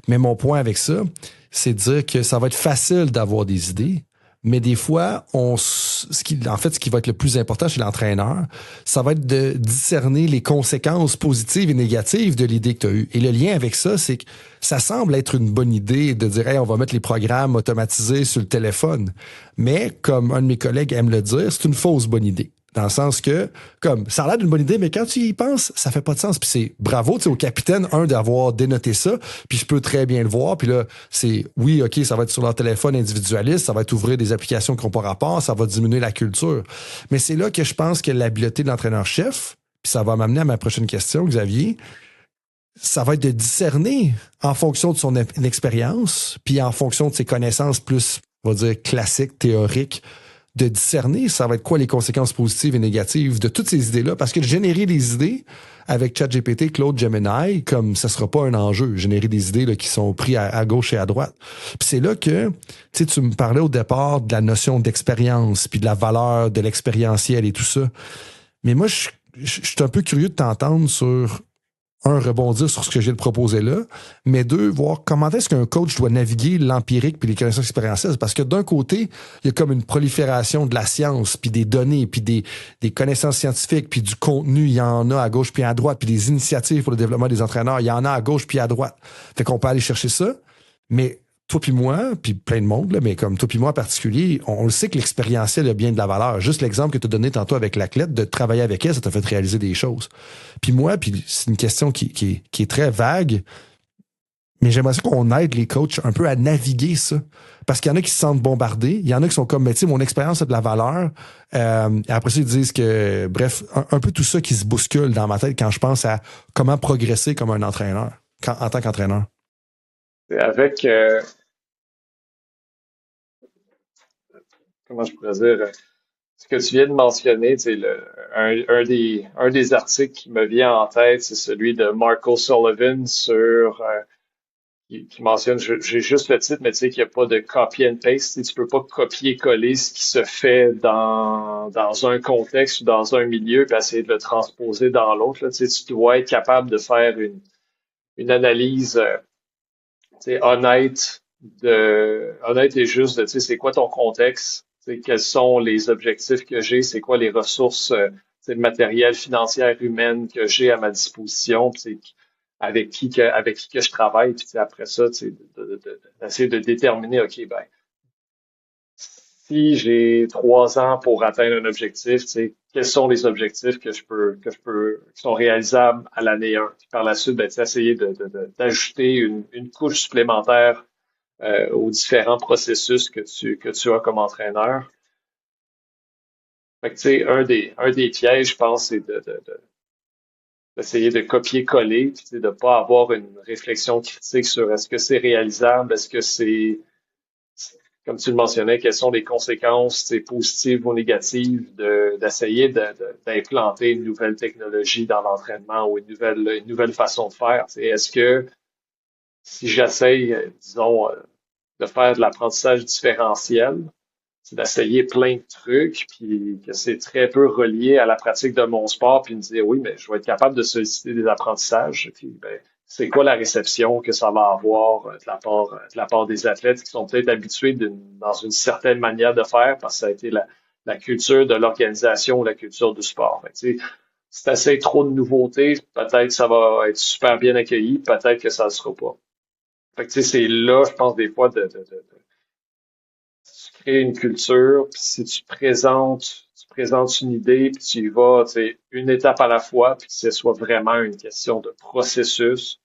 Mais mon point avec ça, c'est de dire que ça va être facile d'avoir des idées, mais des fois, ce qui va être le plus important chez l'entraîneur, ça va être de discerner les conséquences positives et négatives de l'idée que tu as eue. Et le lien avec ça, c'est que ça semble être une bonne idée de dire, hey, on va mettre les programmes automatisés sur le téléphone. Mais, comme un de mes collègues aime le dire, c'est une fausse bonne idée. Dans le sens que, comme, ça a l'air d'une bonne idée, mais quand tu y penses, ça fait pas de sens. Puis c'est bravo, tu sais, au capitaine, d'avoir dénoté ça. Puis je peux très bien le voir. Puis là, c'est, oui, OK, ça va être sur leur téléphone individualiste, ça va être ouvrir des applications qui n'ont pas rapport, ça va diminuer la culture. Mais c'est là que je pense que l'habileté de l'entraîneur-chef, puis ça va m'amener à ma prochaine question, Xavier, ça va être de discerner en fonction de son expérience, puis en fonction de ses connaissances plus, on va dire, classiques, théoriques, de discerner ça va être quoi les conséquences positives et négatives de toutes ces idées-là. Parce que générer des idées avec ChatGPT, Claude, Gemini, comme ça sera pas un enjeu. Générer des idées là, qui sont prises à gauche et à droite. Puis c'est là que tu me parlais au départ de la notion d'expérience, puis de la valeur de l'expérientiel et tout ça. Mais moi, je suis un peu curieux de t'entendre sur rebondir sur ce que j'ai proposé là, mais deux, voir comment est-ce qu'un coach doit naviguer l'empirique puis les connaissances expérientielles. Parce que d'un côté, il y a comme une prolifération de la science, puis des données, puis des connaissances scientifiques, puis du contenu, il y en a à gauche puis à droite, puis des initiatives pour le développement des entraîneurs, il y en a à gauche puis à droite. Fait qu'on peut aller chercher ça, mais toi puis moi, puis plein de monde, là, mais comme toi puis moi en particulier, on le sait que l'expérientiel a bien de la valeur. Juste l'exemple que tu as donné tantôt avec l'athlète, de travailler avec elle, ça t'a fait réaliser des choses. Puis moi, puis c'est une question qui est très vague, mais j'aimerais ça qu'on aide les coachs un peu à naviguer ça. Parce qu'il y en a qui se sentent bombardés, il y en a qui sont comme, mais tu sais, mon expérience a de la valeur. Et après ça, ils disent que, bref, un peu tout ça qui se bouscule dans ma tête quand je pense à comment progresser comme un entraîneur, en tant qu'entraîneur. Avec, comment je pourrais dire, ce que tu viens de mentionner, tu sais, un des articles qui me vient en tête, c'est celui de Marco Sullivan sur, qui mentionne, j'ai juste le titre, mais tu sais qu'il n'y a pas de copy and paste. Tu sais, tu peux pas copier-coller ce qui se fait dans un contexte ou dans un milieu puis essayer de le transposer dans l'autre. Là. Tu sais, tu dois être capable de faire une analyse tu sais, honnête et juste de, tu sais, c'est quoi ton contexte, tu sais, quels sont les objectifs que j'ai, c'est quoi les ressources tu sais, matérielles, financières, humaines que j'ai à ma disposition, tu sais, avec qui que je travaille, puis tu sais, après ça, tu sais, d'essayer de déterminer, OK, ben, si j'ai 3 ans pour atteindre un objectif, tu sais, quels sont les objectifs qui sont réalisables à l'année 1. Puis par la suite, ben, tu sais, essayer d'ajouter une couche supplémentaire aux différents processus que tu as comme entraîneur. Fait que, tu sais, un des pièges, je pense, c'est d'essayer de copier-coller, puis tu sais, de pas avoir une réflexion critique sur est-ce que c'est réalisable, est-ce que comme tu le mentionnais, quelles sont les conséquences, tu sais, positives ou négatives d'essayer d'implanter une nouvelle technologie dans l'entraînement ou une nouvelle façon de faire. Tu sais, est-ce que si j'essaye, disons, de faire de l'apprentissage différentiel, c'est d'essayer plein de trucs, puis que c'est très peu relié à la pratique de mon sport, puis me dire oui, mais je vais être capable de solliciter des apprentissages. Puis ben, c'est quoi la réception que ça va avoir de la part des athlètes qui sont peut-être habitués dans une certaine manière de faire, parce que ça a été la culture de l'organisation ou la culture du sport. Fait que, tu sais, si t'essayes trop de nouveautés, peut-être que ça va être super bien accueilli, peut-être que ça ne sera pas. Fait que, tu sais, c'est là, je pense, des fois, tu crées une culture, puis si tu présentes une idée, puis tu y vas, tu sais, une étape à la fois, puis que ce soit vraiment une question de processus.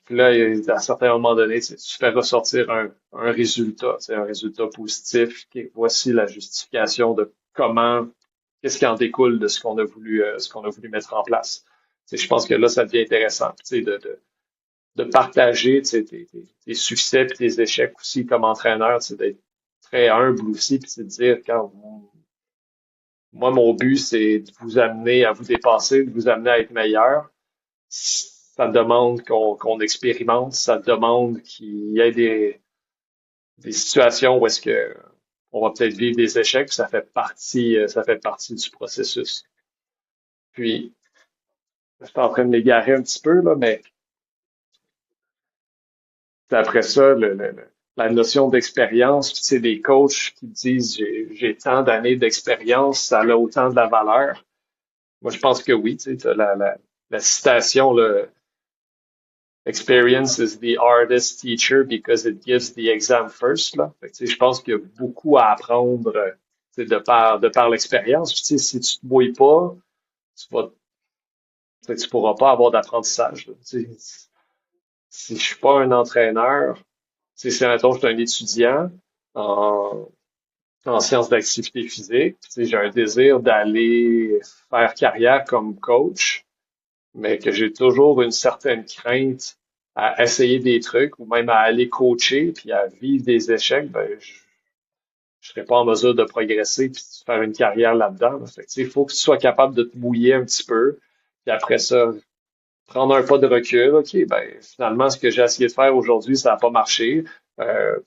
Puis là, à un certain moment donné, tu fais ressortir un résultat, un résultat positif, qui est voici la justification de comment, qu'est-ce qui en découle de ce qu'on a voulu mettre en place. Tu sais, je pense que là, ça devient intéressant, tu sais, de partager, tu sais, tes succès et tes échecs aussi comme entraîneur, tu sais, d'être très humble aussi, puis c'est de dire, quand moi, mon but, c'est de vous amener à vous dépasser, de vous amener à être meilleur. Ça demande qu'on expérimente, ça demande qu'il y ait des situations où est-ce que on va peut-être vivre des échecs, puis ça fait partie du processus. Puis, je suis en train de m'égarer un petit peu, là, mais après ça, la notion d'expérience, puis c'est des coachs qui disent j'ai tant d'années d'expérience, ça a autant de la valeur. Moi, je pense que oui, tu sais, t'as la citation, là, Experience is the hardest teacher because it gives the exam first, là. Fait que, tu sais, je pense qu'il y a beaucoup à apprendre, tu sais, de par l'expérience. Puis, tu sais, si tu te mouilles pas, tu vas, tu sais, tu pourras pas avoir d'apprentissage, là. Tu sais, si je suis pas un entraîneur, tu sais, si, mettons, je suis un étudiant en, en sciences d'activité physique, tu sais, j'ai un désir d'aller faire carrière comme coach, mais que j'ai toujours une certaine crainte à essayer des trucs ou même à aller coacher puis à vivre des échecs, ben je serais pas en mesure de progresser puis de faire une carrière là-dedans. Fait que, tu sais, il faut que tu sois capable de te mouiller un petit peu, puis après ça, prendre un pas de recul. OK, ben finalement, ce que j'ai essayé de faire aujourd'hui, ça n'a pas marché.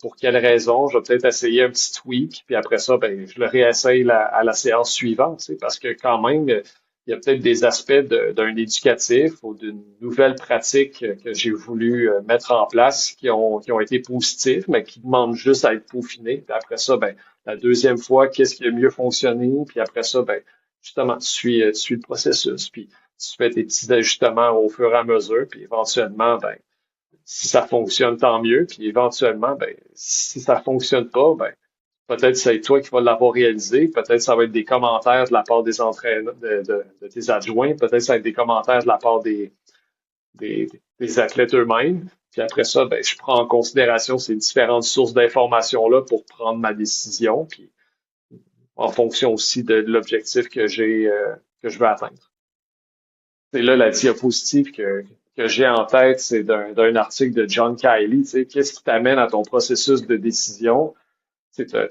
Pour quelle raison? Je vais peut-être essayer un petit tweak, puis après ça, ben, je le réessaye à la séance suivante, tu sais, parce que quand même, il y a peut-être des aspects d'un éducatif ou d'une nouvelle pratique que j'ai voulu mettre en place qui ont été positifs, mais qui demandent juste à être peaufinés. Puis après ça, ben, la deuxième fois, qu'est-ce qui a mieux fonctionné? Puis après ça, ben, justement, tu suis le processus. Puis tu fais tes petits ajustements au fur et à mesure, puis éventuellement, ben, si ça fonctionne, tant mieux, puis éventuellement, ben, si ça fonctionne pas, ben, peut-être c'est toi qui vas l'avoir réalisé, peut-être ça va être des commentaires de la part des entraîneurs, de tes adjoints, peut-être ça va être des commentaires de la part des athlètes eux-mêmes, puis après ça, ben, je prends en considération ces différentes sources d'informations-là pour prendre ma décision, puis en fonction aussi de l'objectif que je veux atteindre. C'est là la diapositive que j'ai en tête, c'est d'un article de John Kiley. Tu sais, qu'est-ce qui t'amène à ton processus de décision? Tu sais,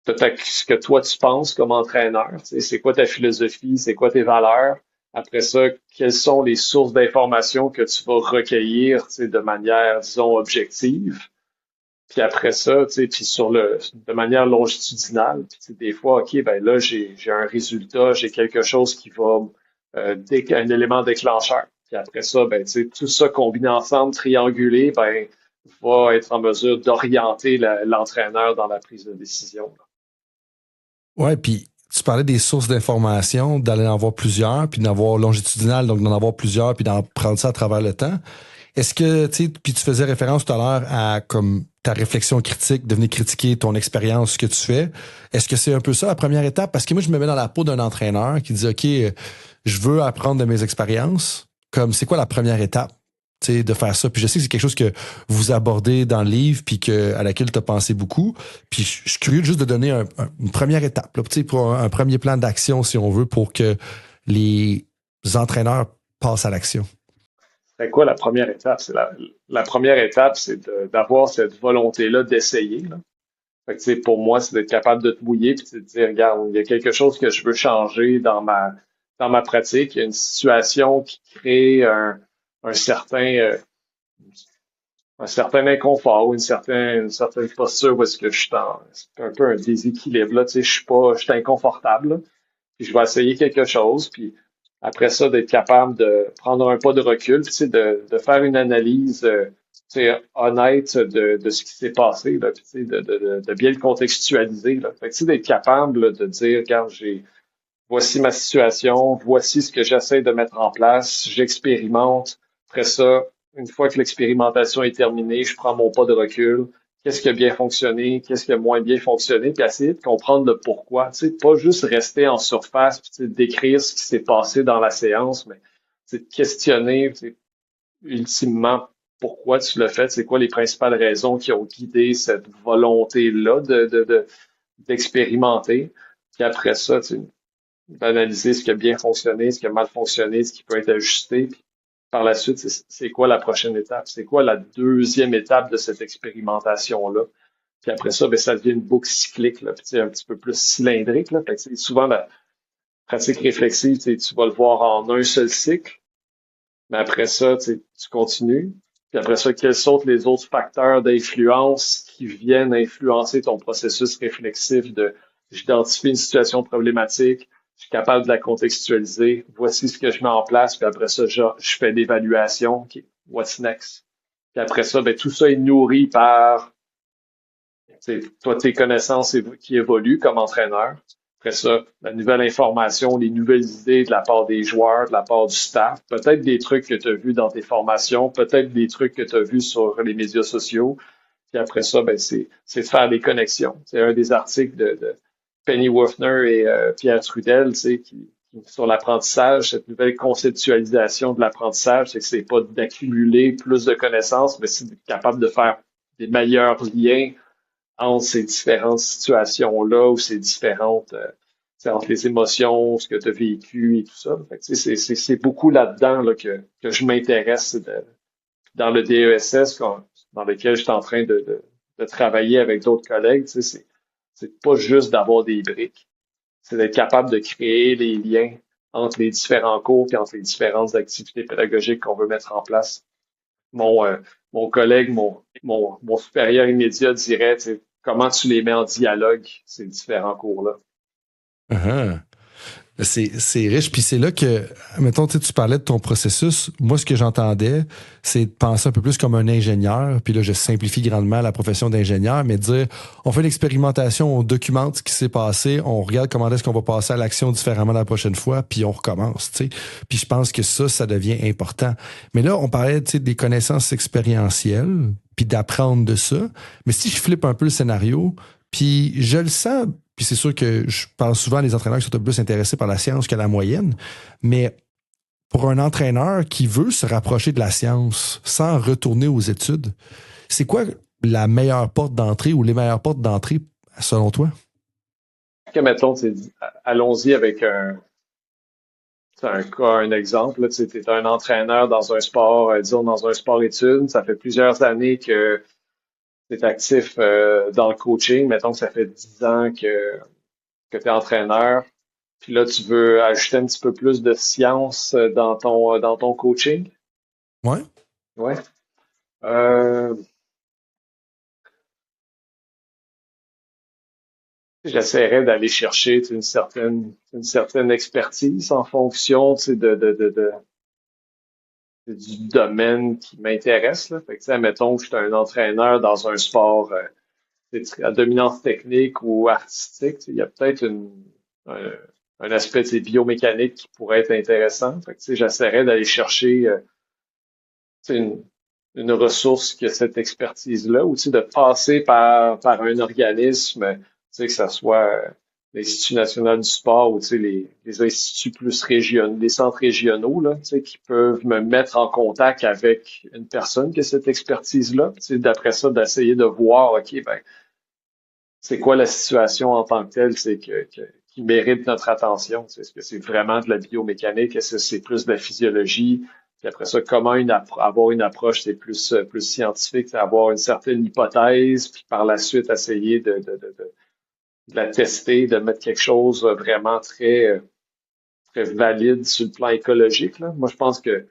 ce que toi tu penses comme entraîneur. Tu sais, c'est quoi ta philosophie? C'est quoi tes valeurs? Après ça, quelles sont les sources d'informations que tu vas recueillir, tu sais, de manière, disons, objective? Puis après ça, tu sais, puis de manière longitudinale, puis tu sais, des fois, OK, ben là, j'ai un résultat, j'ai quelque chose qui va, un élément déclencheur. Puis après ça, ben, tu sais, tout ça combiné ensemble, triangulé, ben, va être en mesure d'orienter l'entraîneur dans la prise de décision. Ouais, puis tu parlais des sources d'information, d'aller en voir plusieurs, puis d'en avoir longitudinal, donc d'en avoir plusieurs, puis d'en prendre ça à travers le temps. Est-ce que, tu sais, puis tu faisais référence tout à l'heure à comme ta réflexion critique, de venir critiquer ton expérience, ce que tu fais. Est-ce que c'est un peu ça la première étape? Parce que moi, je me mets dans la peau d'un entraîneur qui dit, OK, je veux apprendre de mes expériences. Comme, c'est quoi la première étape? Tu sais, de faire ça. Puis je sais que c'est quelque chose que vous abordez dans le livre, puis à laquelle tu as pensé beaucoup. Puis je suis curieux juste de donner une première étape, là, tu sais, pour un premier plan d'action, si on veut, pour que les entraîneurs passent à l'action. C'est quoi la première étape? La première étape, c'est d'avoir cette volonté-là d'essayer, là. Fait que, tu sais, pour moi, c'est d'être capable de te mouiller puis de te dire, regarde, il y a quelque chose que je veux changer dans ma pratique. Il y a une situation qui crée un certain, un certain inconfort ou une certaine posture où est-ce que je suis c'est un peu un déséquilibre, là, tu sais, je suis inconfortable, là, puis je vais essayer quelque chose, puis après ça, d'être capable de prendre un pas de recul, puis, tu sais, de faire une analyse, tu sais, honnête de ce qui s'est passé, là, puis, tu sais, de bien le contextualiser, là. Fait que, tu sais, d'être capable, là, de dire, regarde, voici ma situation, voici ce que j'essaie de mettre en place, j'expérimente. Après ça, une fois que l'expérimentation est terminée, je prends mon pas de recul. Qu'est-ce qui a bien fonctionné, qu'est-ce qui a moins bien fonctionné, puis essayer de comprendre le pourquoi. Tu sais, pas juste rester en surface, puis tu sais, décrire ce qui s'est passé dans la séance, mais tu sais, de questionner, tu sais, ultimement pourquoi tu l'as fait, c'est quoi les principales raisons qui ont guidé cette volonté-là d'expérimenter. Puis après ça, tu sais, d'analyser ce qui a bien fonctionné, ce qui a mal fonctionné, ce qui peut être ajusté. Puis par la suite, c'est quoi la prochaine étape? C'est quoi la deuxième étape de cette expérimentation-là? Puis après ça, ben, ça devient une boucle cyclique, là, puis tu sais, un petit peu plus cylindrique. Là. Fait que, tu sais, souvent, la pratique réflexive, tu sais, tu vas le voir en un seul cycle, mais après ça, tu continues. Puis après ça, quels sont les autres facteurs d'influence qui viennent influencer ton processus réflexif de j'identifie une situation problématique, je suis capable de la contextualiser, voici ce que je mets en place, puis après ça, je fais l'évaluation, OK, what's next? Puis après ça, ben, tout ça est nourri par toi, tes connaissances qui évoluent comme entraîneur. Après ça, la nouvelle information, les nouvelles idées de la part des joueurs, de la part du staff, peut-être des trucs que tu as vus dans tes formations, peut-être des trucs que tu as vus sur les médias sociaux. Puis après ça, ben, c'est de faire des connexions. C'est un des articles de Penny Worfner et Pierre Trudel, sur l'apprentissage, cette nouvelle conceptualisation de l'apprentissage, c'est que c'est pas d'accumuler plus de connaissances, mais c'est d'être capable de faire des meilleurs liens entre ces différentes situations-là ou ces différentes, entre les émotions, ce que tu as vécu et tout ça. Fait que, c'est beaucoup là-dedans là, que je m'intéresse dans le DESS dans lequel je suis en train de travailler avec d'autres collègues. C'est pas juste d'avoir des briques, c'est d'être capable de créer les liens entre les différents cours et entre les différentes activités pédagogiques qu'on veut mettre en place. Mon collègue, mon supérieur immédiat dirait, tu sais, comment tu les mets en dialogue, ces différents cours-là. Uh-huh. C'est riche, puis c'est là que, mettons, tu parlais de ton processus. Moi, ce que j'entendais, c'est de penser un peu plus comme un ingénieur, puis là, je simplifie grandement la profession d'ingénieur, mais de dire, on fait l'expérimentation, on documente ce qui s'est passé, on regarde comment est-ce qu'on va passer à l'action différemment la prochaine fois, puis on recommence, tu sais. Puis je pense que ça devient important. Mais là, on parlait, tu sais, des connaissances expérientielles, puis d'apprendre de ça. Mais si je flippe un peu le scénario, puis je le sens. Puis c'est sûr que je parle souvent à des entraîneurs qui sont un peu plus intéressés par la science que la moyenne, mais pour un entraîneur qui veut se rapprocher de la science sans retourner aux études, c'est quoi la meilleure porte d'entrée ou les meilleures portes d'entrée selon toi? Que mettons, allons-y avec un cas, un exemple. Tu es un entraîneur dans un sport, disons dans un sport-études. Ça fait plusieurs années que tu es actif dans le coaching. Mettons que ça fait 10 ans que tu es entraîneur. Puis là, tu veux ajouter un petit peu plus de science dans ton coaching. Ouais. Ouais. Euh, J'essaierais d'aller chercher tu sais, une certaine expertise en fonction tu sais, du domaine qui m'intéresse. Là. Fait que, tu sais, mettons que je suis un entraîneur dans un sport à dominance technique ou artistique. Tu sais, il y a peut-être un aspect tu sais, biomécanique qui pourrait être intéressant. Fait que, tu sais, j'essaierais d'aller chercher tu sais, une ressource qui a cette expertise-là, ou tu sais, de passer par un organisme, tu sais, que ça soit l'Institut national du sport ou tu sais, les instituts plus régionaux, les centres régionaux, là, tu sais, qui peuvent me mettre en contact avec une personne qui a cette expertise-là. Tu sais, d'après ça, d'essayer de voir, OK, ben, c'est quoi la situation en tant que telle, c'est qui mérite notre attention. Tu sais, est-ce que c'est vraiment de la biomécanique? Est-ce que c'est plus de la physiologie? Puis après ça, comment avoir une approche c'est plus scientifique, c'est avoir une certaine hypothèse, puis par la suite essayer de la tester, de mettre quelque chose vraiment très valide sur le plan écologique, là. Moi, je pense que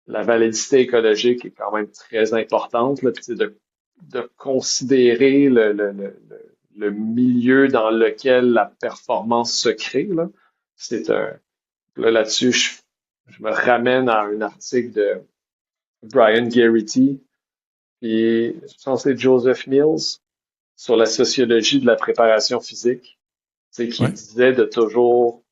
la validité écologique est quand même très importante, là, puis c'est de considérer le milieu dans lequel la performance se crée, là. C'est un, là-dessus, je me ramène à un article de Brian Garrity, puis je pense que c'est Joseph Mills, sur la sociologie de la préparation physique, c'est qui Ouais. disait de toujours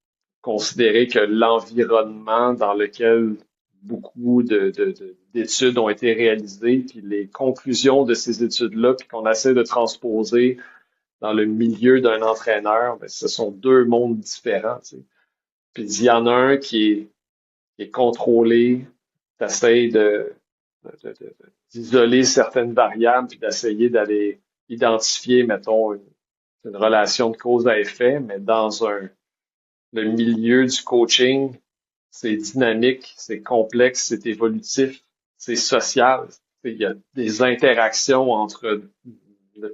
considérer que l'environnement dans lequel beaucoup d'études ont été réalisées, puis les conclusions de ces études-là, puis qu'on essaie de transposer dans le milieu d'un entraîneur, ben, ce sont deux mondes différents, tu sais. Puis il y en a un qui est contrôlé, t'essayes d'isoler certaines variables, puis d'essayer d'aller identifier, mettons, une relation de cause à effet, mais le milieu du coaching, c'est dynamique, c'est complexe, c'est évolutif, c'est social. Il y a des interactions entre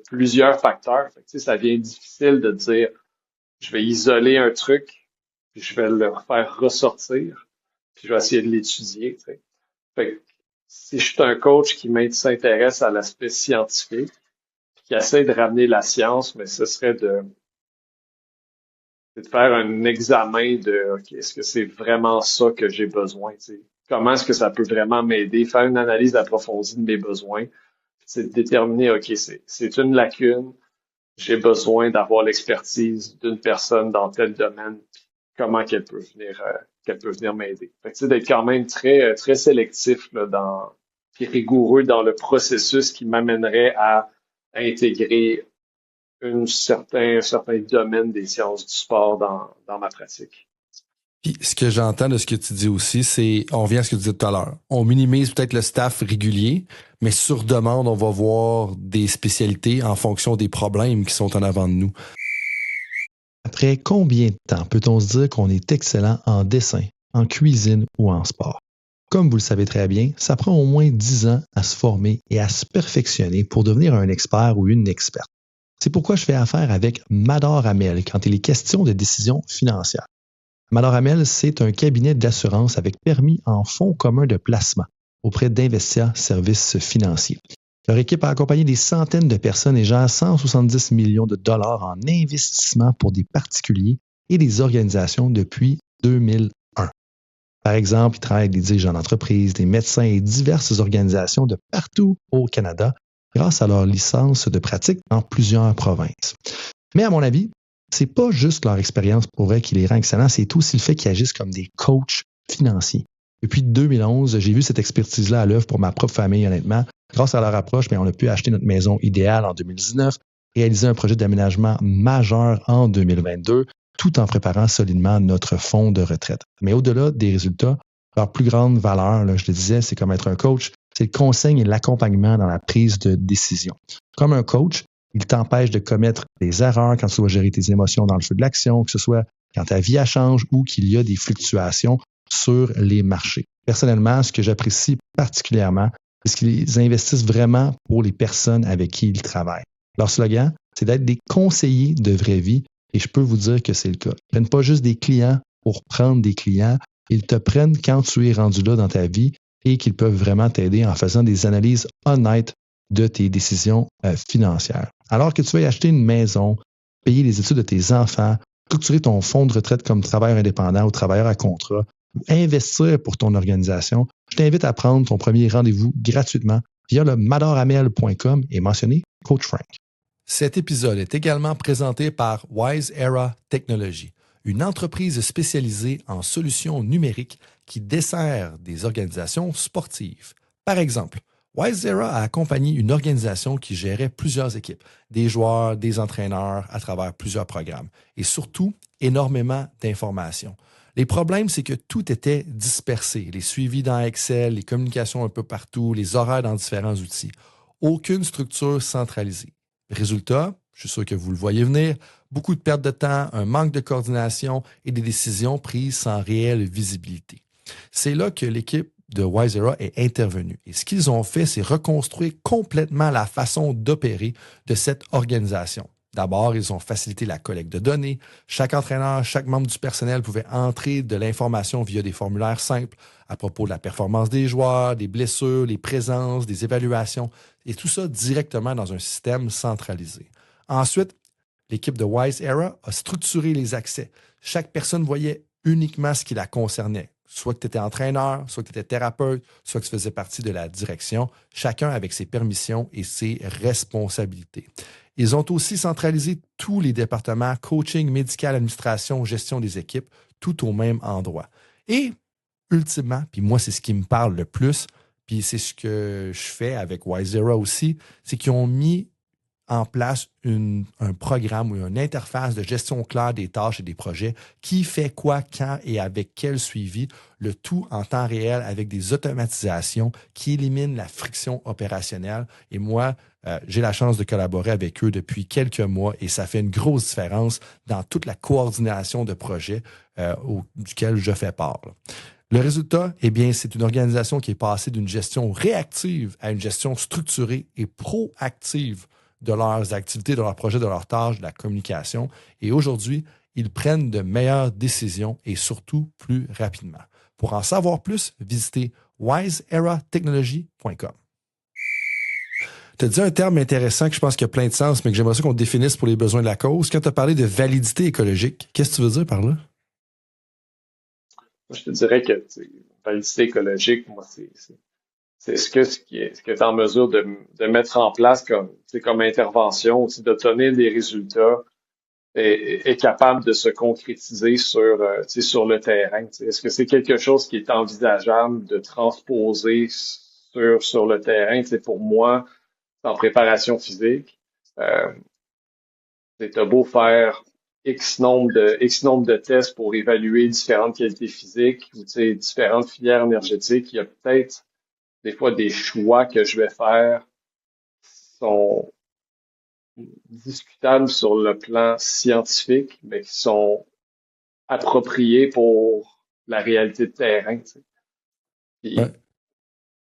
plusieurs facteurs. Fait que, ça devient difficile de dire, je vais isoler un truc, puis je vais le faire ressortir, puis je vais essayer de l'étudier. Tu sais. Fait que, si je suis un coach qui s'intéresse à l'aspect scientifique, puis qui essaie de ramener la science, mais ce serait c'est de faire un examen de OK, est-ce que c'est vraiment ça que j'ai besoin, tu sais? Comment est-ce que ça peut vraiment m'aider? Faire une analyse approfondie de mes besoins. C'est de déterminer, OK, c'est une lacune. J'ai besoin d'avoir l'expertise d'une personne dans tel domaine. Comment qu'elle peut venir m'aider. Fait que, tu sais, d'être quand même très sélectif, là, puis rigoureux dans le processus qui m'amènerait à intégrer un certain domaine des sciences du sport dans ma pratique. Puis ce que j'entends de ce que tu dis aussi, c'est, on revient à ce que tu disais tout à l'heure. On minimise peut-être le staff régulier, mais sur demande, on va voir des spécialités en fonction des problèmes qui sont en avant de nous. Après combien de temps peut-on se dire qu'on est excellent en dessin, en cuisine ou en sport? Comme vous le savez très bien, ça prend au moins 10 ans à se former et à se perfectionner pour devenir un expert ou une experte. C'est pourquoi je fais affaire avec Mador Hamel quand il est question de décisions financières. Mador Hamel, c'est un cabinet d'assurance avec permis en fonds communs de placement auprès d'Investia Services Financiers. Leur équipe a accompagné des centaines de personnes et gère 170 millions de dollars en investissement pour des particuliers et des organisations depuis 2001. Par exemple, ils travaillent avec des dirigeants d'entreprise, des médecins et diverses organisations de partout au Canada grâce à leur licence de pratique dans plusieurs provinces. Mais à mon avis, c'est pas juste leur expérience pour vrai qui les rend excellents, c'est aussi le fait qu'ils agissent comme des coachs financiers. Depuis 2011, j'ai vu cette expertise-là à l'œuvre pour ma propre famille, honnêtement. Grâce à leur approche, on a pu acheter notre maison idéale en 2019, réaliser un projet d'aménagement majeur en 2022, tout en préparant solidement notre fonds de retraite. Mais au-delà des résultats, leur plus grande valeur, là, je le disais, c'est comme être un coach, c'est le conseil et l'accompagnement dans la prise de décision. Comme un coach, il t'empêche de commettre des erreurs quand tu dois gérer tes émotions dans le feu de l'action, que ce soit quand ta vie change ou qu'il y a des fluctuations sur les marchés. Personnellement, ce que j'apprécie particulièrement, c'est qu'ils investissent vraiment pour les personnes avec qui ils travaillent. Leur slogan, c'est d'être des conseillers de vraie vie et je peux vous dire que c'est le cas. Ils ne prennent pas juste des clients pour prendre des clients, ils te prennent quand tu es rendu là dans ta vie et qu'ils peuvent vraiment t'aider en faisant des analyses honnêtes de tes décisions financières. Alors que tu vas acheter une maison, payer les études de tes enfants, structurer ton fonds de retraite comme travailleur indépendant ou travailleur à contrat, ou investir pour ton organisation, je t'invite à prendre ton premier rendez-vous gratuitement via le madorhamel.com et mentionner Coach Frank. Cet épisode est également présenté par Wise Era Technology, une entreprise spécialisée en solutions numériques qui dessert des organisations sportives. Par exemple, Wise Era a accompagné une organisation qui gérait plusieurs équipes, des joueurs, des entraîneurs à travers plusieurs programmes et surtout énormément d'informations. Les problèmes, c'est que tout était dispersé, les suivis dans Excel, les communications un peu partout, les horaires dans différents outils. Aucune structure centralisée. Résultat, je suis sûr que vous le voyez venir, beaucoup de pertes de temps, un manque de coordination et des décisions prises sans réelle visibilité. C'est là que l'équipe de Wise Era est intervenue. Et ce qu'ils ont fait, c'est reconstruire complètement la façon d'opérer de cette organisation. D'abord, ils ont facilité la collecte de données. Chaque entraîneur, chaque membre du personnel pouvait entrer de l'information via des formulaires simples à propos de la performance des joueurs, des blessures, les présences, des évaluations, et tout ça directement dans un système centralisé. Ensuite, l'équipe de Wise Era a structuré les accès. Chaque personne voyait uniquement ce qui la concernait. Soit que tu étais entraîneur, soit que tu étais thérapeute, soit que tu faisais partie de la direction, chacun avec ses permissions et ses responsabilités. Ils ont aussi centralisé tous les départements, coaching, médical, administration, gestion des équipes, tout au même endroit. Et ultimement, puis moi, c'est ce qui me parle le plus, puis c'est ce que je fais avec Wise Era aussi, c'est qu'ils ont mis en place un programme ou une interface de gestion claire des tâches et des projets, qui fait quoi, quand et avec quel suivi, le tout en temps réel avec des automatisations qui éliminent la friction opérationnelle. Et moi, j'ai la chance de collaborer avec eux depuis quelques mois et ça fait une grosse différence dans toute la coordination de projets duquel je fais part. Le résultat, eh bien, c'est une organisation qui est passée d'une gestion réactive à une gestion structurée et proactive de leurs activités, de leurs projets, de leurs tâches, de la communication. Et aujourd'hui, ils prennent de meilleures décisions et surtout plus rapidement. Pour en savoir plus, visitez wiseeratechnology.com. Tu as dit un terme intéressant que je pense qu'il y a plein de sens, mais que j'aimerais ça qu'on définisse pour les besoins de la cause. Quand tu as parlé de validité écologique, qu'est-ce que tu veux dire par là? Moi, je te dirais que validité écologique, moi, c'est ce que tu es en mesure de mettre en place comme intervention, aussi d'obtenir des résultats et est capable de se concrétiser sur le terrain. Est-ce que c'est quelque chose qui est envisageable de transposer sur le terrain? Pour moi, en préparation physique, t'as beau faire X nombre de tests pour évaluer différentes qualités physiques ou différentes filières énergétiques, il y a peut-être des fois des choix que je vais faire qui sont discutables sur le plan scientifique, mais qui sont appropriés pour la réalité de terrain. Puis, Ouais.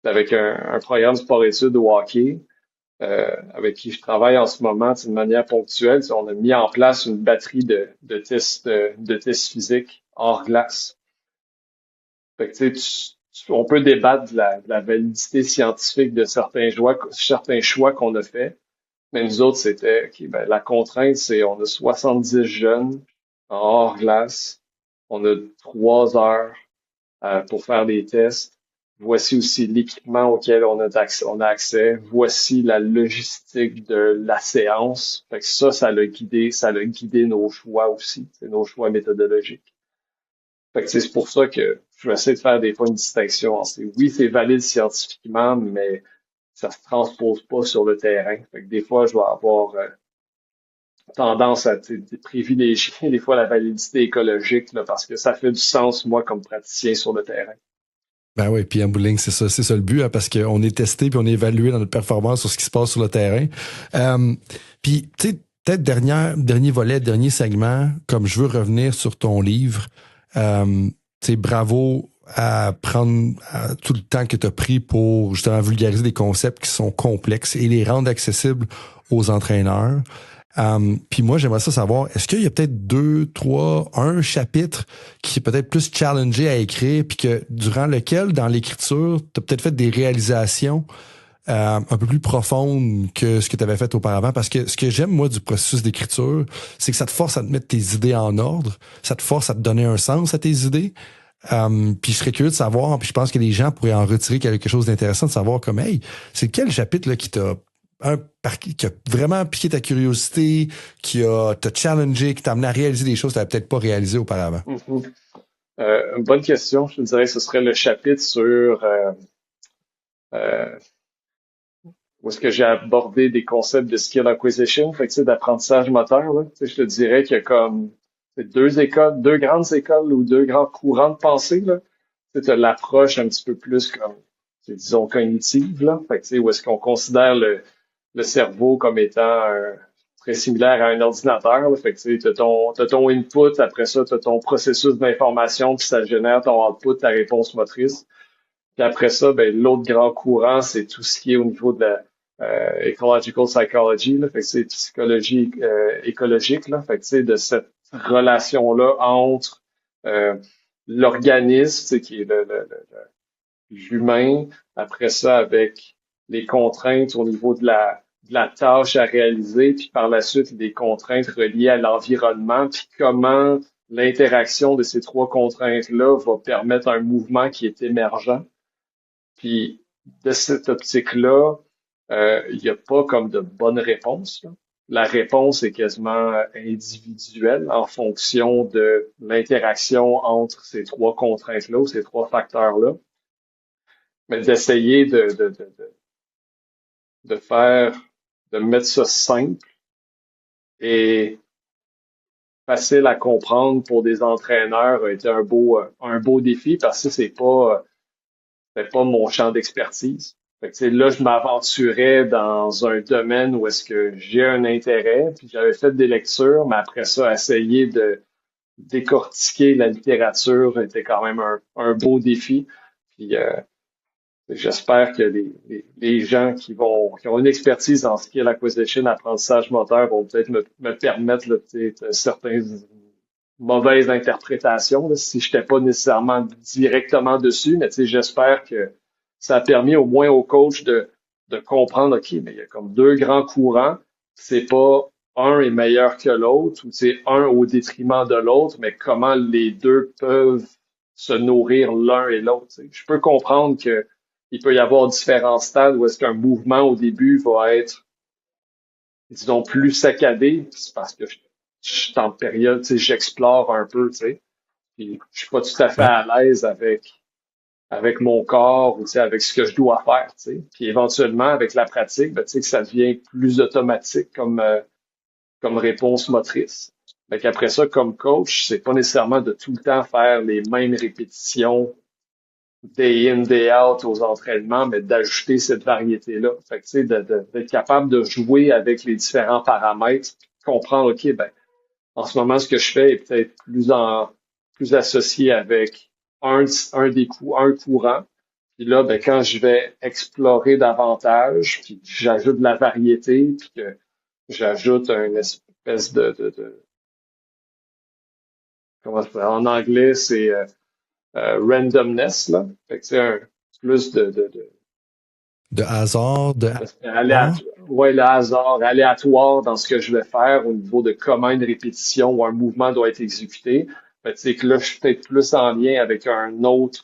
avec un programme sport-études au hockey, avec qui je travaille en ce moment de manière ponctuelle, on a mis en place une batterie de tests physiques hors glace. Fait que, on peut débattre de la validité scientifique de certains choix qu'on a fait. Mais nous autres, c'était, la contrainte, c'est on a 70 jeunes en hors glace. On a 3 heures pour faire des tests. Voici aussi l'équipement auquel on a accès. Voici la logistique de la séance. Fait que ça l'a guidé nos choix aussi, nos choix méthodologiques. Fait que c'est pour ça que je vais essayer de faire des fois une distinction entre oui, c'est valide scientifiquement, mais ça se transpose pas sur le terrain. Fait que des fois, je vais avoir tendance à privilégier des fois la validité écologique là, parce que ça fait du sens, moi, comme praticien sur le terrain. Ben oui, puis en bout de ligne, c'est ça le but, hein, parce qu'on est testé puis on est évalué dans notre performance sur ce qui se passe sur le terrain. Puis, tu sais, peut-être dernier volet, dernier segment, comme je veux revenir sur ton livre, tu sais, bravo à prendre tout le temps que tu as pris pour justement vulgariser des concepts qui sont complexes et les rendre accessibles aux entraîneurs. Puis moi, j'aimerais ça savoir, est-ce qu'il y a peut-être 2, 3, un chapitre qui est peut-être plus challengé à écrire, puis que durant lequel, dans l'écriture, tu as peut-être fait des réalisations un peu plus profondes que ce que tu avais fait auparavant? Parce que ce que j'aime, moi, du processus d'écriture, c'est que ça te force à te mettre tes idées en ordre, ça te force à te donner un sens à tes idées. Puis je serais curieux de savoir, puis je pense que les gens pourraient en retirer quelque chose d'intéressant, de savoir comme, hey, c'est quel chapitre là qui t'a qui a vraiment piqué ta curiosité, t'a challengé, qui t'a amené à réaliser des choses que tu n'avais peut-être pas réalisées auparavant? Mm-hmm. Une bonne question. Je te dirais que ce serait le chapitre sur où est-ce que j'ai abordé des concepts de skill acquisition, fait que d'apprentissage moteur. Là. Je te dirais qu'il y a comme deux grandes écoles ou deux grands courants de pensée. Là. Tu as l'approche un petit peu plus comme, disons, cognitive, là. Fait que, où est-ce qu'on considère le cerveau comme étant très similaire à un ordinateur, là. Fait que tu sais, t'as ton input, après ça, t'as ton processus d'information, puis ça génère ton output, ta réponse motrice. Puis après ça, ben, l'autre grand courant, c'est tout ce qui est au niveau de la ecological psychology, là. Fait que c'est psychologie écologique, là. Fait que tu sais, de cette relation-là entre euh, l'organisme, tu sais, qui est l'humain, après ça, avec les contraintes au niveau de la tâche à réaliser, puis par la suite, des contraintes reliées à l'environnement, puis comment l'interaction de ces trois contraintes-là va permettre un mouvement qui est émergent. Puis de cette optique-là, il n'y a pas comme de bonne réponse, là. La réponse est quasiment individuelle en fonction de l'interaction entre ces trois contraintes-là ou ces trois facteurs-là. Mais d'essayer de faire, de mettre ça simple et facile à comprendre pour des entraîneurs a été un beau défi parce que c'est pas mon champ d'expertise. Fait que, tu sais, là, je m'aventurais dans un domaine où est-ce que j'ai un intérêt, puis j'avais fait des lectures, mais après ça, essayer de décortiquer la littérature était quand même un beau défi. Puis j'espère que les gens qui ont une expertise en skill acquisition, apprentissage moteur, vont peut-être me permettre là, peut-être certaines mauvaises interprétations, là, si je n'étais pas nécessairement directement dessus, mais tu sais, j'espère que ça a permis au moins au coach de comprendre, OK, mais il y a comme deux grands courants, c'est pas un est meilleur que l'autre, ou c'est un au détriment de l'autre, mais comment les deux peuvent se nourrir l'un et l'autre. Tu sais. Je peux comprendre que il peut y avoir différents stades où est-ce qu'un mouvement au début va être, disons, plus saccadé, c'est parce que je suis en période, tu sais, j'explore un peu, tu sais, puis je suis pas tout à fait Ouais. à l'aise avec mon corps ou tu sais, avec ce que je dois faire, tu sais. Puis éventuellement, avec la pratique, ben, tu sais, que ça devient plus automatique comme réponse motrice. Fait qu'après ça, comme coach, c'est pas nécessairement de tout le temps faire les mêmes répétitions day in, day out aux entraînements, mais d'ajouter cette variété-là. Fait que, tu sais, d'être capable de jouer avec les différents paramètres, comprendre, OK, ben, en ce moment, ce que je fais est peut-être plus associé avec un courant. Puis là, ben, quand je vais explorer davantage, puis que j'ajoute de la variété, puis que j'ajoute une espèce comment je pourrais, en anglais, c'est randomness, là. Fait que c'est un plus De hasard, de hasard. ouais, le hasard aléatoire dans ce que je vais faire au niveau de comment une répétition ou un mouvement doit être exécuté. Fait que, tu sais que là, je suis peut-être plus en lien avec un autre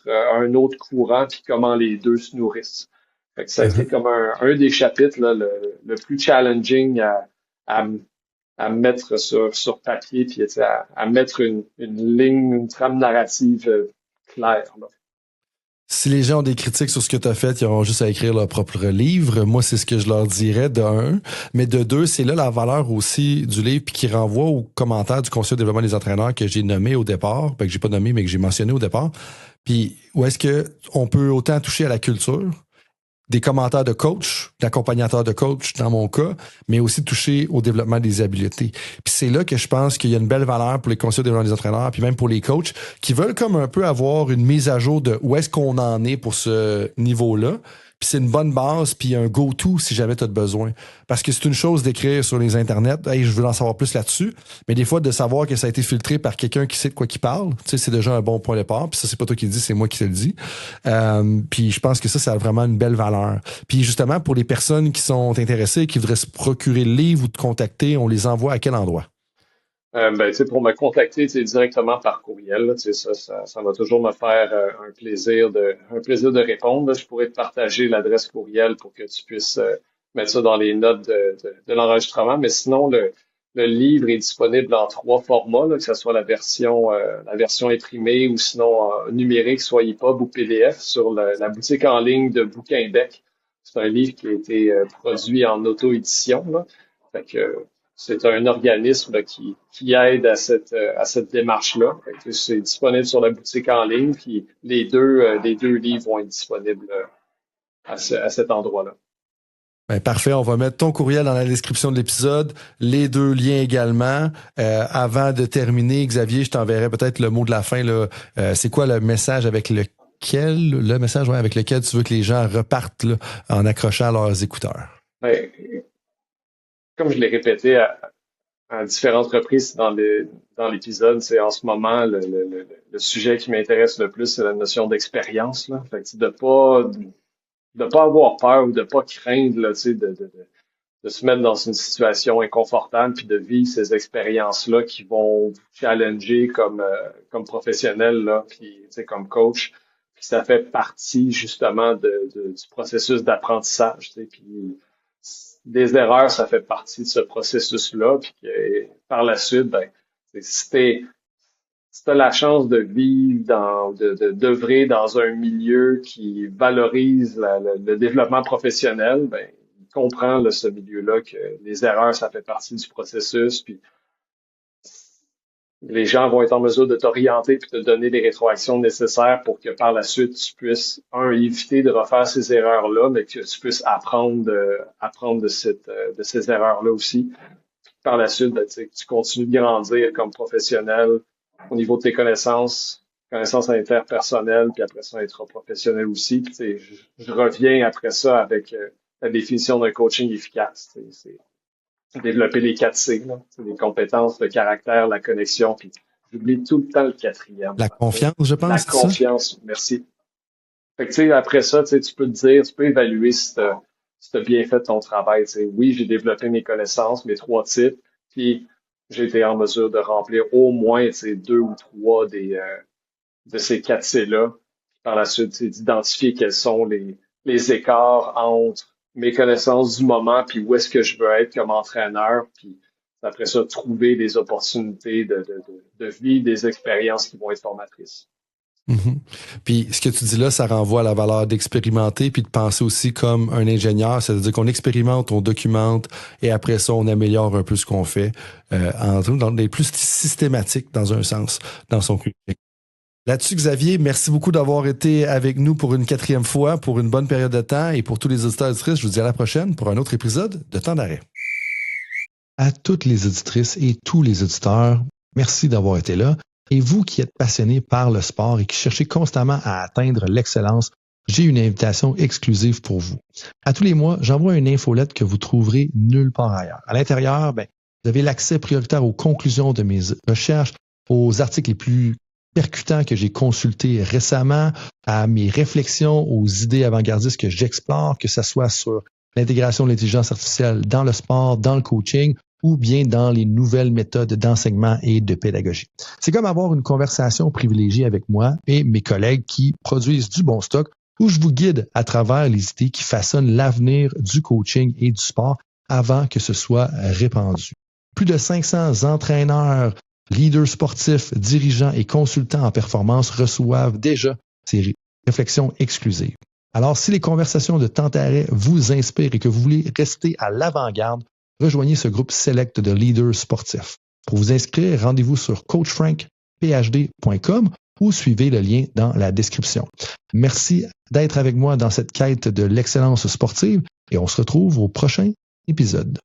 courant puis comment les deux se nourrissent. Fait que ça a été comme un des chapitres là, le plus challenging à, à mettre sur papier puis tu sais, à mettre une ligne, une trame narrative claire, là. Si les gens ont des critiques sur ce que tu as fait, ils auront juste à écrire leur propre livre. Moi, c'est ce que je leur dirais de un. Mais de deux, c'est là la valeur aussi du livre puis qui renvoie aux commentaires du Conseil de développement des entraîneurs que j'ai nommé au départ, que j'ai pas nommé, mais que j'ai mentionné au départ. Puis où est-ce que on peut autant toucher à la culture, des commentaires de coach, d'accompagnateurs de coach dans mon cas, mais aussi toucher au développement des habiletés. Puis c'est là que je pense qu'il y a une belle valeur pour les conseils de développement des entraîneurs, puis même pour les coachs qui veulent comme un peu avoir une mise à jour de où est-ce qu'on en est pour ce niveau-là. Puis c'est une bonne base, puis un go-to si jamais tu as besoin. Parce que c'est une chose d'écrire sur les internets, hey, je veux en savoir plus là-dessus, mais des fois de savoir que ça a été filtré par quelqu'un qui sait de quoi qu'il parle, tu sais, c'est déjà un bon point de départ. Puis ça, c'est pas toi qui le dis, c'est moi qui te le dis. Puis je pense que ça a vraiment une belle valeur. Puis justement, pour les personnes qui sont intéressées, qui voudraient se procurer le livre ou te contacter, on les envoie à quel endroit? Ben, tu sais, pour me contacter, tu sais, directement par courriel, là, tu sais, ça va toujours me faire un plaisir de répondre, là. Je pourrais te partager l'adresse courriel pour que tu puisses mettre ça dans les notes de l'enregistrement. Mais sinon, le livre est disponible en trois formats, là, que ce soit la version imprimée ou sinon numérique, soit EPUB ou PDF, sur la boutique en ligne de Bouquinbec. C'est un livre qui a été produit en auto-édition, là. Fait que, c'est un organisme là, qui aide à cette démarche-là. Fait que c'est disponible sur la boutique en ligne, puis les deux livres vont être disponibles à cet endroit-là. Ben, parfait, on va mettre ton courriel dans la description de l'épisode, les 2 liens également. Avant de terminer, Xavier, je t'enverrai peut-être le mot de la fin. Là. C'est quoi le message avec avec lequel tu veux que les gens repartent là, en accrochant leurs écouteurs? Ben, comme je l'ai répété à différentes reprises dans l'épisode, c'est en ce moment le sujet qui m'intéresse le plus, c'est la notion d'expérience. Là. Fait que, de pas avoir peur ou de pas craindre là, de se mettre dans une situation inconfortable puis de vivre ces expériences-là qui vont vous challenger comme professionnel là, puis comme coach. Puis ça fait partie justement du processus d'apprentissage. Puis des erreurs, ça fait partie de ce processus-là. Puis par la suite, ben, si t'as la chance de vivre d'œuvrer dans un milieu qui valorise le développement professionnel, ben, comprend là, ce milieu-là que les erreurs, ça fait partie du processus, puis les gens vont être en mesure de t'orienter puis te donner les rétroactions nécessaires pour que par la suite, tu puisses, éviter de refaire ces erreurs-là, mais que tu puisses apprendre de ces erreurs-là aussi. Par la suite, ben, tu continues de grandir comme professionnel au niveau de tes connaissances interpersonnelles, puis après ça, intra-professionnelles aussi. Puis, je reviens après ça avec la définition d'un coaching efficace. C'est développer les 4 C, là, les compétences, le caractère, la connexion, puis j'oublie tout le temps le 4e. La confiance, je pense. La confiance, merci. Fait que, après ça, tu peux te dire, tu peux évaluer si t'as bien fait ton travail. Oui, j'ai développé mes connaissances, mes 3 types, puis j'ai été en mesure de remplir au moins 2 ou 3 de ces 4 C-là. Par la suite, d'identifier quels sont les écarts entre mes connaissances du moment, puis où est-ce que je veux être comme entraîneur, puis après ça, trouver des opportunités de vivre des expériences qui vont être formatrices. Mm-hmm. Puis ce que tu dis là, ça renvoie à la valeur d'expérimenter puis de penser aussi comme un ingénieur, c'est-à-dire qu'on expérimente, on documente et après ça, on améliore un peu ce qu'on fait dans des plus systématiques dans un sens, dans son curriculum. Là-dessus, Xavier, merci beaucoup d'avoir été avec nous pour une 4e fois, pour une bonne période de temps et pour tous les auditeurs et auditrices, je vous dis à la prochaine pour un autre épisode de Temps d'arrêt. À toutes les auditrices et tous les auditeurs, merci d'avoir été là. Et vous qui êtes passionnés par le sport et qui cherchez constamment à atteindre l'excellence, j'ai une invitation exclusive pour vous. À tous les mois, j'envoie une infolette que vous trouverez nulle part ailleurs. À l'intérieur, vous avez l'accès prioritaire aux conclusions de mes recherches, aux articles les plus percutants que j'ai consultés récemment, à mes réflexions, aux idées avant-gardistes que j'explore, que ce soit sur l'intégration de l'intelligence artificielle dans le sport, dans le coaching, ou bien dans les nouvelles méthodes d'enseignement et de pédagogie. C'est comme avoir une conversation privilégiée avec moi et mes collègues qui produisent du bon stock, où je vous guide à travers les idées qui façonnent l'avenir du coaching et du sport avant que ce soit répandu. Plus de 500 entraîneurs, leaders sportifs, dirigeants et consultants en performance reçoivent déjà ces réflexions exclusives. Alors, si les conversations de Temps d'arrêt vous inspirent et que vous voulez rester à l'avant-garde, rejoignez ce groupe select de leaders sportifs. Pour vous inscrire, rendez-vous sur coachfrankphd.com ou suivez le lien dans la description. Merci d'être avec moi dans cette quête de l'excellence sportive et on se retrouve au prochain épisode.